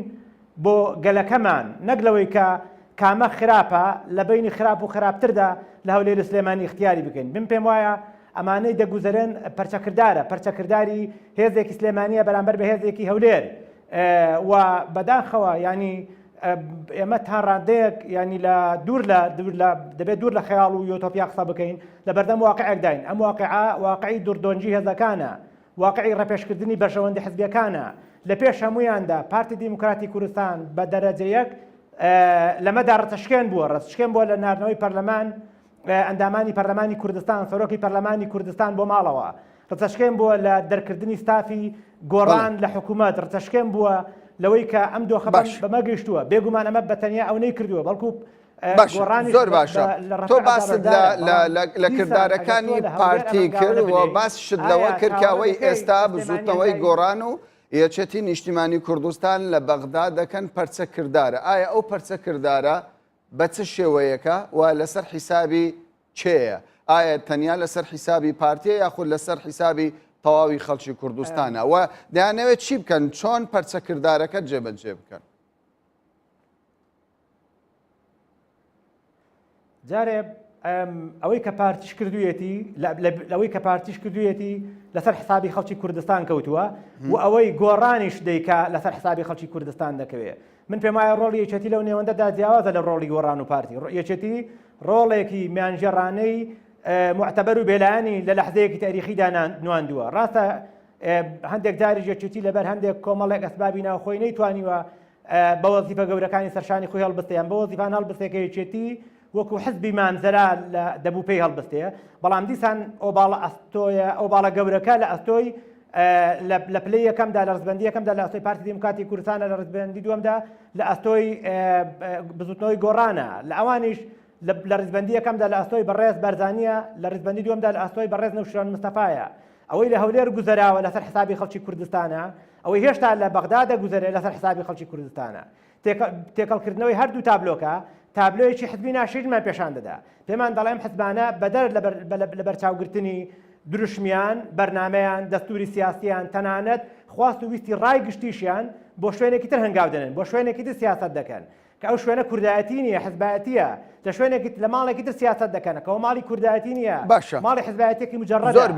[SPEAKER 3] بۆ گەلەکەمان نەک لەوەی کە کامە خراپە لە بینی خراپ و خراپتردا لە هەولێر و سلێمانی اختیاری بکەین من پێم وایە ئەمانەی دەگوزەرن پەرچەکرداری هێزێکی سلێمانیە بەرامبەر بە هێزێکی هەولێر و بەداخەوە ینی ئێمە تا ڕادەیەک ینی لە دەبێت دوور لە خەیاڵ و یۆتۆپیا قسە بکەین لە بەردەم واقعێک داین ئەم واقعی دووردۆنجی هێزەکانە واقعی ڕەپێشکردنی بەشەوەندی حزبیەکانە لە پێش هەمویاندا پارتی دیموکراتی کوردستان بە دەرەجەیەک لەمەدا ڕەتەشکێن بووە لە ناردنەوەی پەرلەمان ئەندامانی پەرلەمانی کوردستان سەرۆکی پەرلەمانی کوردستان بۆ ماڵەوە ڕەتەشکێن بووە لە دەرکردنی ستافی گۆڕان لە حکوومەت ڕەتەشکێن بووە لەوەی کە ئەم دۆخە بەمە گەیشتووە بێگومان ئەمە بەتەنیا ئەو نەیکردووە بەڵکو
[SPEAKER 1] زۆر باشە تۆ باست لە کردارەکانی پارتی کرد و باسشت لەوە کرد کە ئەوەی ئێستا بزوتنەوەی گۆڕان و یەکێتی نیشتیمانی کوردستان لە بەغدا دەکەن پەرچە کردارە ئایا ئەو پەرچە کردارە بە چ شێوەیەکە و لەسەر حیسابی چێیە ئایا تەنیا لەسەر حیسابی پارتیە یاخود لەسەر حیسابی تەواوی خەڵکی کوردستانە و دەیانەوێت چی بکەن چۆن پەرچە کردارەکە جێبەجێ بکەن
[SPEAKER 3] جارێ ئەوەی کە پارتیش کردوێتی لەوەی کە پارتیش کردوێتی لەسەر حسابی خەڵکی کوردستان کەوتووە و ئەوەی گۆڕانیش دەیکا لەسەر حسابی خەڵکی کوردستان دەکەوێت من پێم وایە ڕۆڵی یەکێتی لەو نێوەندەدا جیاوازە لە ڕۆڵی گۆڕان و پارتی یەکێتی ڕۆڵێکی میانژێڕانەی معتەبەر و بێلایانی لە لەحزەیەکی تاریخیدا نواندووە ڕاستە هەندێک جاری یەکێتی لەبەر هەندێک کۆمەڵێک ئەسبابی ناوخۆی نەیتوانیوە بە وەزیفە گەورەکانی سەرشانی خۆی هەڵبستیان بە وەزیفان هەڵبستێکە یەکێتی وەکو حزبی مانزەرا دەبوو پێی هەڵبستەیە بەڵام دیسان ئۆباڵە ئەستۆیە ئۆباڵە گەورەکە لە ئەستۆی لە پلەی یەکەمدا لە ڕزبەندی یەکەمدا لە ئەستۆی پارتی دیموکراتی کوردستانە لە ڕزبەندی دووەمدا لە ئەستۆی بزوتنەوەی گۆڕانە لە ئەوانیش لە ڕزبەندی یەکەمدا لە ئەستۆی بەڕێز بەرزانیە لە ڕزبەندی دووەمدا لە ئەستۆی بەڕێز نەوشیران مستەفایە ئەوەی لە هەولێر گوزەراوە لەسەر حسابی خەڵکی کوردستانە ئەوەی هێشتا لە بەغدادە گوزەرێ لەسەر حسابی خەڵکی کوردستانە تێکەڵکردنەوەی هەردوو تابلۆکە تابلۆیەکی حزبی ناشرینمان پێشان دەدا پێمان دەڵێم حزبانە بەدەر لە بەرچاوگرتنی دروشمیان بەرنامەیان دەستوری سیاسیان تەنانەت خواست و ویستی ڕای گشتیشیان بۆ شوێنێکی تر هەنگاو دەنن بۆ شوێنێکی تر سیاست دەکەن کە ئەو شوێنە کوردایەتی نیە حزبایەتیە لە شوێنێکی لە ماڵێکی تر سیاست دەکەن کەەوە ماڵی کوردایەتی نیە ماڵی حزبایەتێکی مجەڕەدە
[SPEAKER 1] زۆر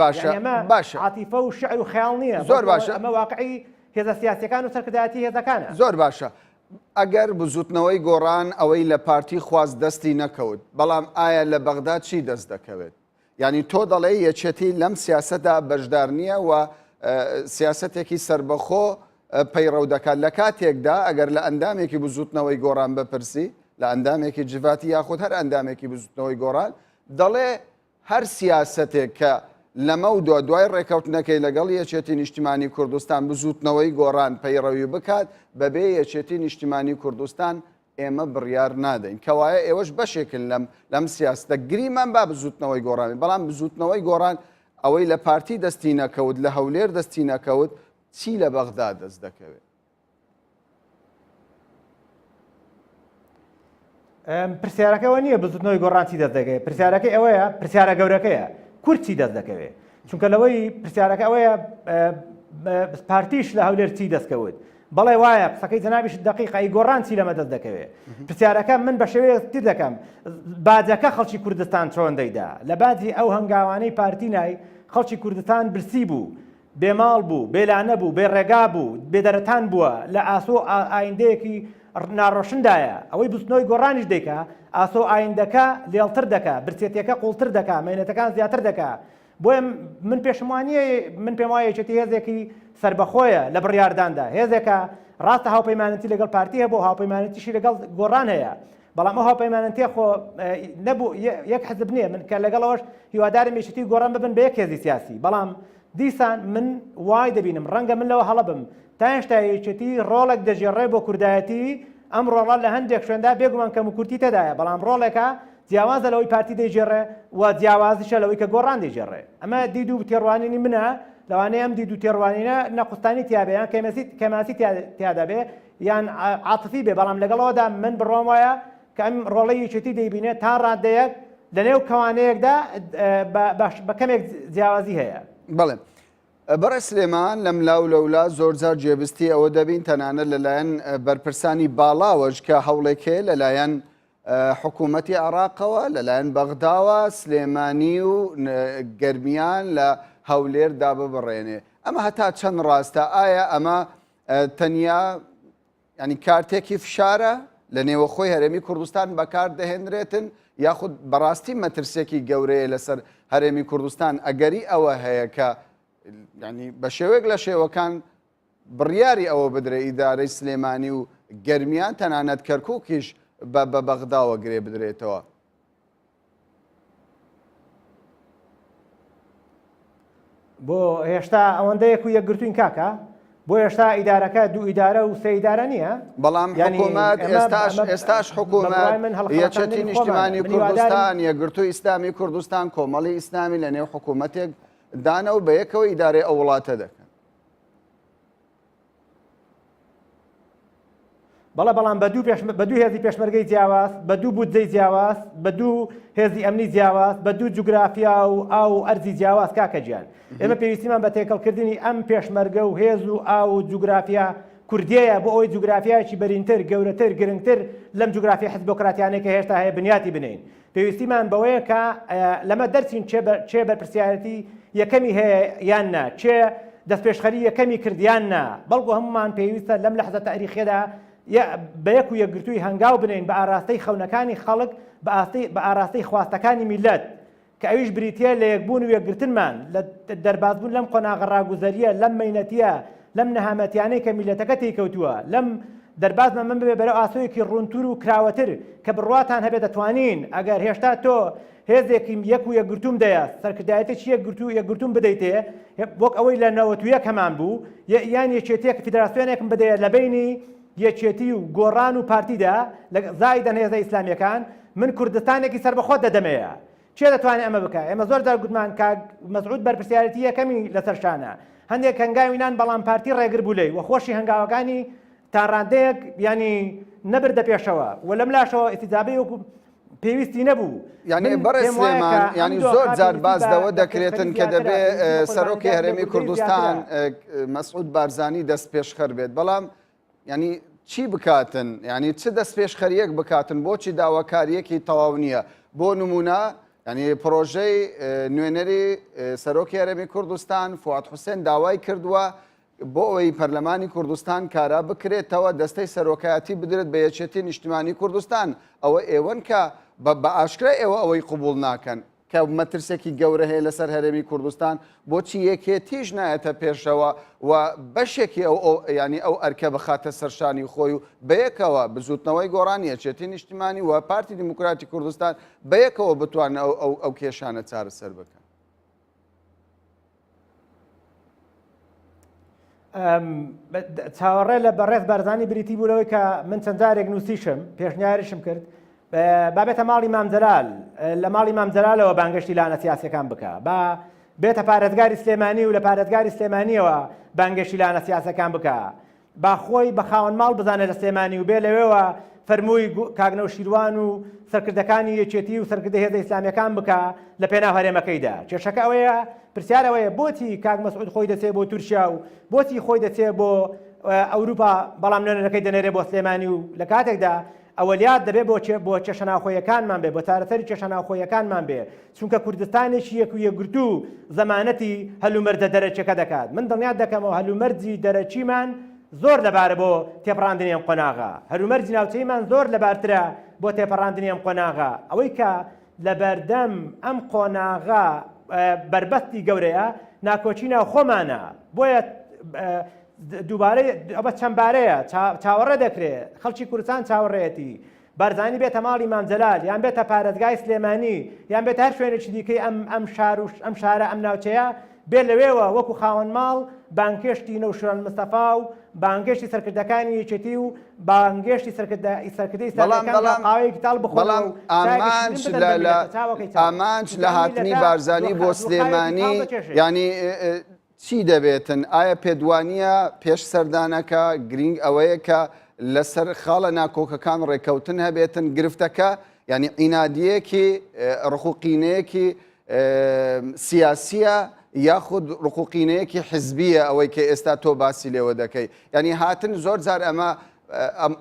[SPEAKER 1] باشە
[SPEAKER 3] عاتیفە و شعر و خەیاڵ نییە
[SPEAKER 1] زۆر باشە
[SPEAKER 3] ئەمە واقعی هێزە سیاسیەکان و سەرکردایەتی هێزەکانە
[SPEAKER 1] زۆر باشە ئەگەر بزوتنەوەی گۆڕان ئەوەی لە پارتی خواست دەستی نەکەوت بەڵام ئایا لە بەغدا چی دەست دەکەوێت یعنی تۆ دەڵێ یەکێتی لەم سیاسەتدا بەشدار نییە و سیاسەتێکی سربەخۆ پەیڕەو دەکات لە کاتێکدا ئەگەر لە ئەندامێکی بزوتنەوەی گۆڕان بپرسی لە ئەندامێکی جڤاتی یاخود هەر ئەندامێکی بزوتنەوەی گۆڕان دەڵێ هەر سیاسەتێک کە لەمە و دوای ڕێکەوتنەکەی لەگەڵ یەکێتی نیشتیمانی کوردستان بزوتنەوەی گۆڕان پەیڕەوی بکات بەبێ یەکێتی نیشتیمانی کوردستان ئێمە بڕیار نادەین کەوایە ئێوەش بەشێکن لەم سیاستە گریمان با بزوتنەوەی گۆڕانی بەڵام بزوتنەوەی گۆڕان ئەوەی لە پارتی دەستی نەکەوت لە هەولێر دەستی نەکەوت چی لە بەغدا دەست دەکەوێت
[SPEAKER 3] پرسیارەکەەوە نییە بزوتنەوەی گۆڕانتی دەست دەکەوێت پرسیارەکەی ئەوەیە پرسیارە گەورەکەیە کورتی دەست دەکەوێت چونکە لەوەی پرسیارەکە ئەوەیە پارتیش لە هەولێر چی دەستکەوت بەڵێ وایە قسەکەی جەنابیش دقیقی گۆڕان چی لەمە دەست دەکەوێت پرسیارەکە من بە شێوەیە تر دەکەم باجەکە خەڵکی کوردستان چۆن دەیدا لە باجی ئەو هەنگاوانەی پارتینای خەڵکی کوردستان برسی بوو بێماڵ بوو بێلانە بوو بێڕێگا بوو بێدەرەتان بووە لە ئاسۆ ئایندەیەکی ناڕۆشندایە ئەوەی بستنەوەی گۆڕانیش دەیکا ئاسۆ ئایندەکە لێڵتر دەکا برسێتیەکە قوڵتر دەکا مێنێتەکان زیاتر دەکا بۆیە من پێشمانیە من پێم وایە یەکێتی هێزێکی سربەخۆیە لە بڕیارداندا هێزێکە ڕاستە هاوپەیمانەتی لەگەڵ پارتی هەیە بۆ هاوپەیمانەتیشی لەگەڵ گۆڕان هەیە بەڵام ئەو هاوپەیمانەتیە خۆ نەبوو یەک حزب نییە من کە لەگەڵەوەش هیوادارم یەکێتی گۆڕان ببن بە یەک هێزی سیاسی بەڵام دیسان من وای دەبینم ڕەنگە من لەوە هەڵەبم تا هێشتا یەکێتی ڕۆڵێک دەژێڕێ بۆ کوردایەتی ئەم ڕۆڵە لە هەندێک شوێندا بێگومان کەم و کورتی تێدایە بەڵام ڕۆڵێکە جیاوازە لەوەی پارتی دەیژێڕێ و جیاوازیشە لەوەی کە گۆڕان دەیژێڕێ ئەمە دید و تێڕوانینی منە لەوانەیە ئەم دید و تێڕوانینە نەقوستانی تیابێ یان کەماسی تیادا بێ یان عاتفی بێ بەڵام لەگەڵەوەدا من بڕۆم وایە کە ئەم ڕۆڵەی یەکێتی دەیبینێت تا ڕادەیەک لەنێو کەوانەیەکدا بە کەمێک جیاوازی هەیە.
[SPEAKER 1] بەڵێ بەڕێ سلێمان لەم لاو لەولا زۆرجار جێبستی ئەوە دەبین تەنانەت لەلایەن بەرپرسانی باڵاوەش کە هەوڵێکێ لەلایەن حکوومەتی عێراقەوە لەلایەن بەغداوە سلێمانی و گەرمیان لە هەولێر داببڕێنێ ئەمە هەتا چەند ڕاستە ئایا ئەمە تەنیا ینی کارتێکی فشارە لە نێوەخۆی هەرێمی کوردستان بەکار دەهێنرێتن یاخود بەڕاستی مەترسێکی گەورەیە لەسەر هەرێمی کوردستان ئەگەری ئەوە هەیە کە ینی بە شێوەیەک لە شێوەکان بڕیاری ئەوە بدرێ ئیدارەی سلێمانی و گەرمیان تەنانەت کەرکووکیش بە بەغداوە گرێ بدرێتەوە.
[SPEAKER 3] بۆ هێشتا ئەوەندەیەک و یەکگرتوین کاکە بۆ هێشتا ئیدارەکە دوو ئیدارە و سێ ئیدارە نییە
[SPEAKER 1] بەڵام حکوومەت ئێستاش حکوومەت یەکێتی نیشتیمانی کوردستان یەکگرتووی ئیسلامی کوردستان کۆمەڵی ئیسلامی لە نێو حکوومەتێک دانە و بە یەکەوە ئیدارەی ئەو وڵاتە دەکەن.
[SPEAKER 3] بەڵام بە دوو هێزی پێشمەرگەی جیاواز بە دوو بودجەی جیاواز بە دوو هێزی ئەمنی جیاواز بە دوو جوگرافیا و ئاو و ئەرزی جیاواز کاکە گیان ئێمە پێویستیمان بە تێکەڵکردنی ئەم پێشمەرگە و هێز و ئاو و جوگرافیا کوردیەیە بۆ ئەوەی جوگرافیایکی بەرینتر گەورەتر گرنگتر لەم جوگرافی حیزبۆکراتیانەی کە هێشتا هەیە بنیاتی بنین پێویستیمان بەوەیە کە لەمە دەرچین چێ بەرپرسیارەتی یەکەمی هەیە یان نا چێ دەستپێشخەری یەکەمی کردیان نا بەڵکو هەمومان پێویستە لەم لەحزە تاریخیەدا بە یەک و یەکگرتووی هەنگاو بنین بە ئاراستەی خەونەکانی خەڵک بە ئاراستەی خواستەکانی میلەت کە ئەویش بریتە لە یەکبوون و یەکگرتنمان لە دەربازبوون لەم قۆناغە ڕاگوزەریە لەم مەینەتیە لەم نەهامەتیانەی کە میلەتەکە تێکەوتووە لەم دەربازمان من ببێ بەرەو ئاسۆیەکی ڕوونتور و کراوەتر کە بڕواتان هەبێت دەتوانین ئەگەر هێشتا تۆ هێزێکی یەک و یەکگرتوم دەیە سەرکردایەتێکی یەکگرتوم بدەیتێ وەک ئەوەی لە 91 هەمان بوو یان یەکێتیەک فیدراسیۆنێکم بدەیە لە بینی یەکێتی و گۆڕان و پارتیدا لە زایدەن هێزە ئیسلامیەکان من کوردستانێکی سەربەخۆ دەدەمەیە چێ دەتوانێت ئەمە بکە ئێمە زۆر جار گوتمان کاک مەسعود بەرپرسیارەتی یەکەمی لەسەر شانە هەندێک هەنگاوینان بەڵام پارتی ڕێگر بوو لێی و خۆشی هەنگاوەکانی تا ڕادەیەک ینی نەبردە پێشەوە و لەم لاشەوە ئیتیجابەی وەکو پێویستی نەبوو
[SPEAKER 1] یعنی بەڕێ سلێمان ینی زۆر جار باز دەوە دەکرێتن کە دەبێ سەرۆکی هەرێمی کوردستان مەسعود بارزانی دەست پێشخەر بێت بەڵام ینی چی بکاتن ینی چ دەست پێشخەریەک بکاتن بۆچی داواکاریەکی تەواو نییە بۆ نمونە ینی پرۆژەی نوێنەری سەرۆکی هەرێمی کوردستان فواد حوسێن داوای کردووە بۆ ئەوەی پەرلەمانی کوردستان کارا بکرێتەوە دەستەی سەرۆکایەتی بدرێت بە یەکێتی نیشتیمانی کوردستان ئەوە ئێوەن کە بە ئاشکرا ئێوە ئەوەی قبول ناکەن کە مەترسێکی گەورە هەیە لەسەر هەرێمی کوردستان بۆچی یەکێتیش نایەتە پێشەوە و بەشێکی ینی ئەو ئەرکە بخاتە سەرشانی خۆی و بەیەکەوە بزوتنەوەی گۆڕانی یەکێتی نیشتیمانی و پارتی دیموکراتی کوردستان بەیەکەوە بتوانن ئەو کێشانە چارەسەر بکەن.
[SPEAKER 3] چاوەڕێ لە بەڕێز بارزانی بریتی بوو لەوەی کە من چەند جارێک نووسیشم پێشنیاریشم کرد بابێتە ماڵی مامجەلال لە ماڵی مامجەلالەوە بانگەشتی لاەنە سیاسەکان بکە با بێتە پارێزگاری سلێمانی و لە پارێزگاری سلێمانیەوە بانگەشتی لاەنە سیاسەکان بکە با خۆی بە خاوەن ماڵ بزانێت لە سلێمانی و بێ لەوێەوە فەرمووی کاگنە و شیروان و سەرکردەکانی یەکێتی و سەرکردە هێزە ئیسلامیەکان بکە لە پێناو هەرێمەکەیدا کێشەکە ئەوەیە پرسیارەوەیە بۆچی کاک مەسعود خۆی دەچێت بۆ تورکیا و بۆچی خۆی دەچێت بۆ ئەوروپا بەڵام نوێنەرەکەی دەنێرێ بۆ سلێمانی و لە کاتێکدا ئەوەلیات دەبێت بۆ کێشەناوخۆیەکانمان بێ بۆ چارەسەری کێشەناوخۆیەکانمان بێ چونکە کوردستانێکی یەک و یەکگرتو زەمانەتی هەلومەرجە دەرەچەکە دەکات من دڵنیات دەکەمەوە هەلومەرجی دەرەچیمان زۆر لەبارە بۆ تێپەڕاندنی ئەم قۆناغا هەلومەرجی ناوچەیمان زۆر لەبارترە بۆ تێپەڕاندنی ئەم قۆناغا ئەوەی کە لەبەردەم ئەم قۆناغا بربەستی گەورەیە ناکۆچی ناو خۆمانە بۆیە دووبارەی ئەوە چەندبارەیە چاوەڕێ دەکرێت خەڵکی کوردستان چاوەڕێتی بارزانی بێتە ماڵی مامجەلال یان بێتە پارێزگای سلێمانی یان بێت هەر شوێنێکی دیکەی ئەم شارە ئەم ناوچەیە بێ لەوێوە وەکو خاوەن ماڵ بانگهێشتی نەوشێران مستەفا و بانگهێشتی سەرکردەکانی یەکێتی و بانگهێشتی سەرکردەی قاوەیەکی تاڵ
[SPEAKER 1] بەڵام ئامانج لە هاتنی بارزانی بۆ سلێمانی ینی چی دەبێتن؟ ئایا پێدوانیە پێش سەردانەکە گرنگ ئەوەیە کە لەسەر خاڵە ناکۆکەکان ڕێکەوتن هەبێتن گرفتەکە، ینی عینادیەکی ڕقوقینەیەکی سیاسیە یاخود ڕقوقینەیەکی حزبیە ئەوەی کە ئێستا تۆ باسی لێوە دەکەی. ینی هاتن زۆر جار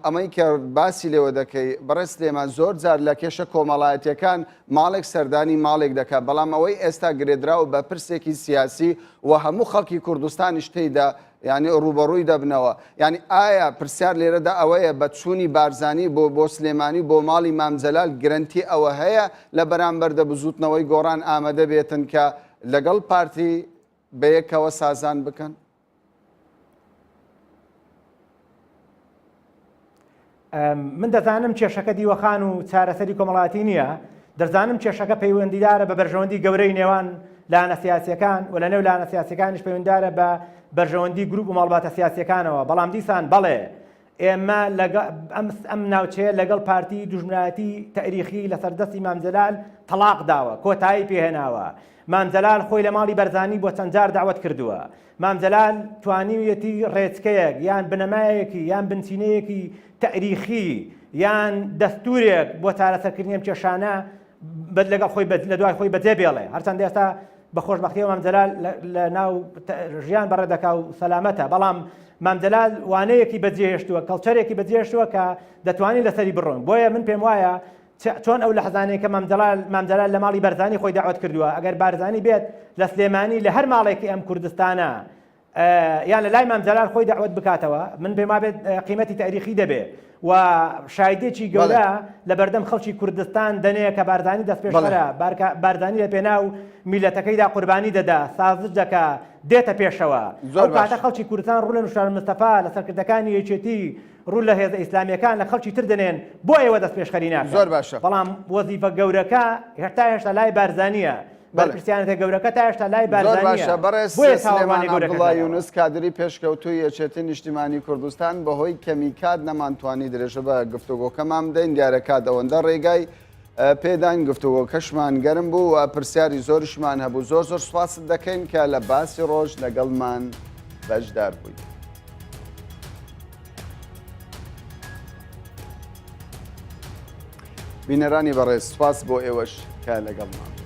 [SPEAKER 1] ئەمەی کە باسی لێوە دەکەی بەڕێز سلێمان زۆر جار لە کێشە کۆمەڵایەتیەکان ماڵێک سەردانی ماڵێک دەکات، بەڵام ئەوەی ئێستا گرێدراوە بە پرسێکی سیاسی و هەموو خەڵکی کوردستانیش تێیدا ینی ڕوبەڕووی دەبنەوە. ینی ئایا پرسیار لێرەدا ئەوەیە بە چوونی بارزانی بۆ سلێمانی بۆ ماڵی مامجەلال گرنتی ئەوە هەیە لە بەرامبەر دەبزوتنەوەی گۆڕان ئامادە بێتن کە لەگەڵ پارتی بەیەکەوە سازان بکەن؟
[SPEAKER 3] من دەزانم کێشەکە دیوەخان و چارەسەری کۆمەڵاتی نییە، دەزانم کێشەکە پەیوەندیدارە بە بەرژەوەندی گەورەی نێوان لانە سیاسیەکان و لە نێو لانە سیاسیەکانیش پەیوەنددارە بە بەرژەوەندی گروپ و ماڵباتە سیاسیەکانەوە. بەڵام دیسان بەڵێ ئێمە ئەم ناوچەیە لەگەڵ پارتی دوژمنایەتی تاریخی لە سەردەستی مامجەلال تەلاق داوە، کۆتایی پێهێناوە. مامجەلال خۆی لە ماڵی بەرزانی بۆ چەند جار داوەت کردووە. مامجەلال توانیویەتی ڕێچکەیەک یان بنەمایەکی یان بنچینەیەکی تاریخی یان دەستورێک بۆ چارەسەرکردنی ئەم کێشانە لەگەڵ خۆی لە دوای خۆی بەجێ بێڵێ. هەرچەند ئێستا بە خۆشبەختیەوە مامجەلال لە ناو ژیان بەڕێدەکا و سەلامەتە، بەڵام مامجەلال وانەیەکی بەجێهێشتووە، کەڵچەرێکی بەجێهێشتووە کە دەتوانین لەسەری بڕۆن. بۆیە من پێم وایە چۆن ئەو لەحزانەیە کە مامجەلال لە ماڵی بەرزانی خۆی داوەت کردووە، ئەگەر بارزانی بێت لە سلێمانی لە هەر ماڵێکی ئەم کوردستانە یان لە لای مامجەلال خۆی داوەت بکاتەوە، من پێم وابێت قیمەتی تاریخی دەبێ و شایدێکی گەورە لە بەردەم خەڵکی کوردستان دەنێ کە بارزانی دەستپێشخەرە، بارزانی لە پێناو میلەتەکەیدا قوربانی دەدا، سازش دەکا، دێتە پێشەوە. ئەو کاتە خەڵکی کوردستان ڕوو لە نوشار مستەفا لە سەرکردەکانی یەکێتی ڕوو لە هێزە ئیسلامیەکان لە خەڵکی تر دەنێن بۆ ئێوە دەستپێشخەری ناکەن.
[SPEAKER 1] زۆر باشە.
[SPEAKER 3] بەڵام وەزیفە گەورەکە هێشتا لای بارزانیە. بەرپرسیانەتە گەورەکە تا هێشتا لای بارزانیە.
[SPEAKER 1] بەڕێز سلێمان عەبدوڵڵا یونس کادری پێشکەوتووی یەکێتی نیشتیمانی کوردستان بەهۆی کەمیکات نەمانتوانی درێژە بە گفتوگۆکەمان بدەین، دیارە کات ئەوەندە ڕێگای پێدان گفتوگۆکەشمان گەرم بوو و پرسیاری زۆرشمان هەبوو. زۆر سوپاست دەکەین کە لە باسی ڕۆژ لەگەڵمان بەشدار بووین. بینەرانی بەڕێز سوپاس بۆ ئێوەش کە لەگەڵمان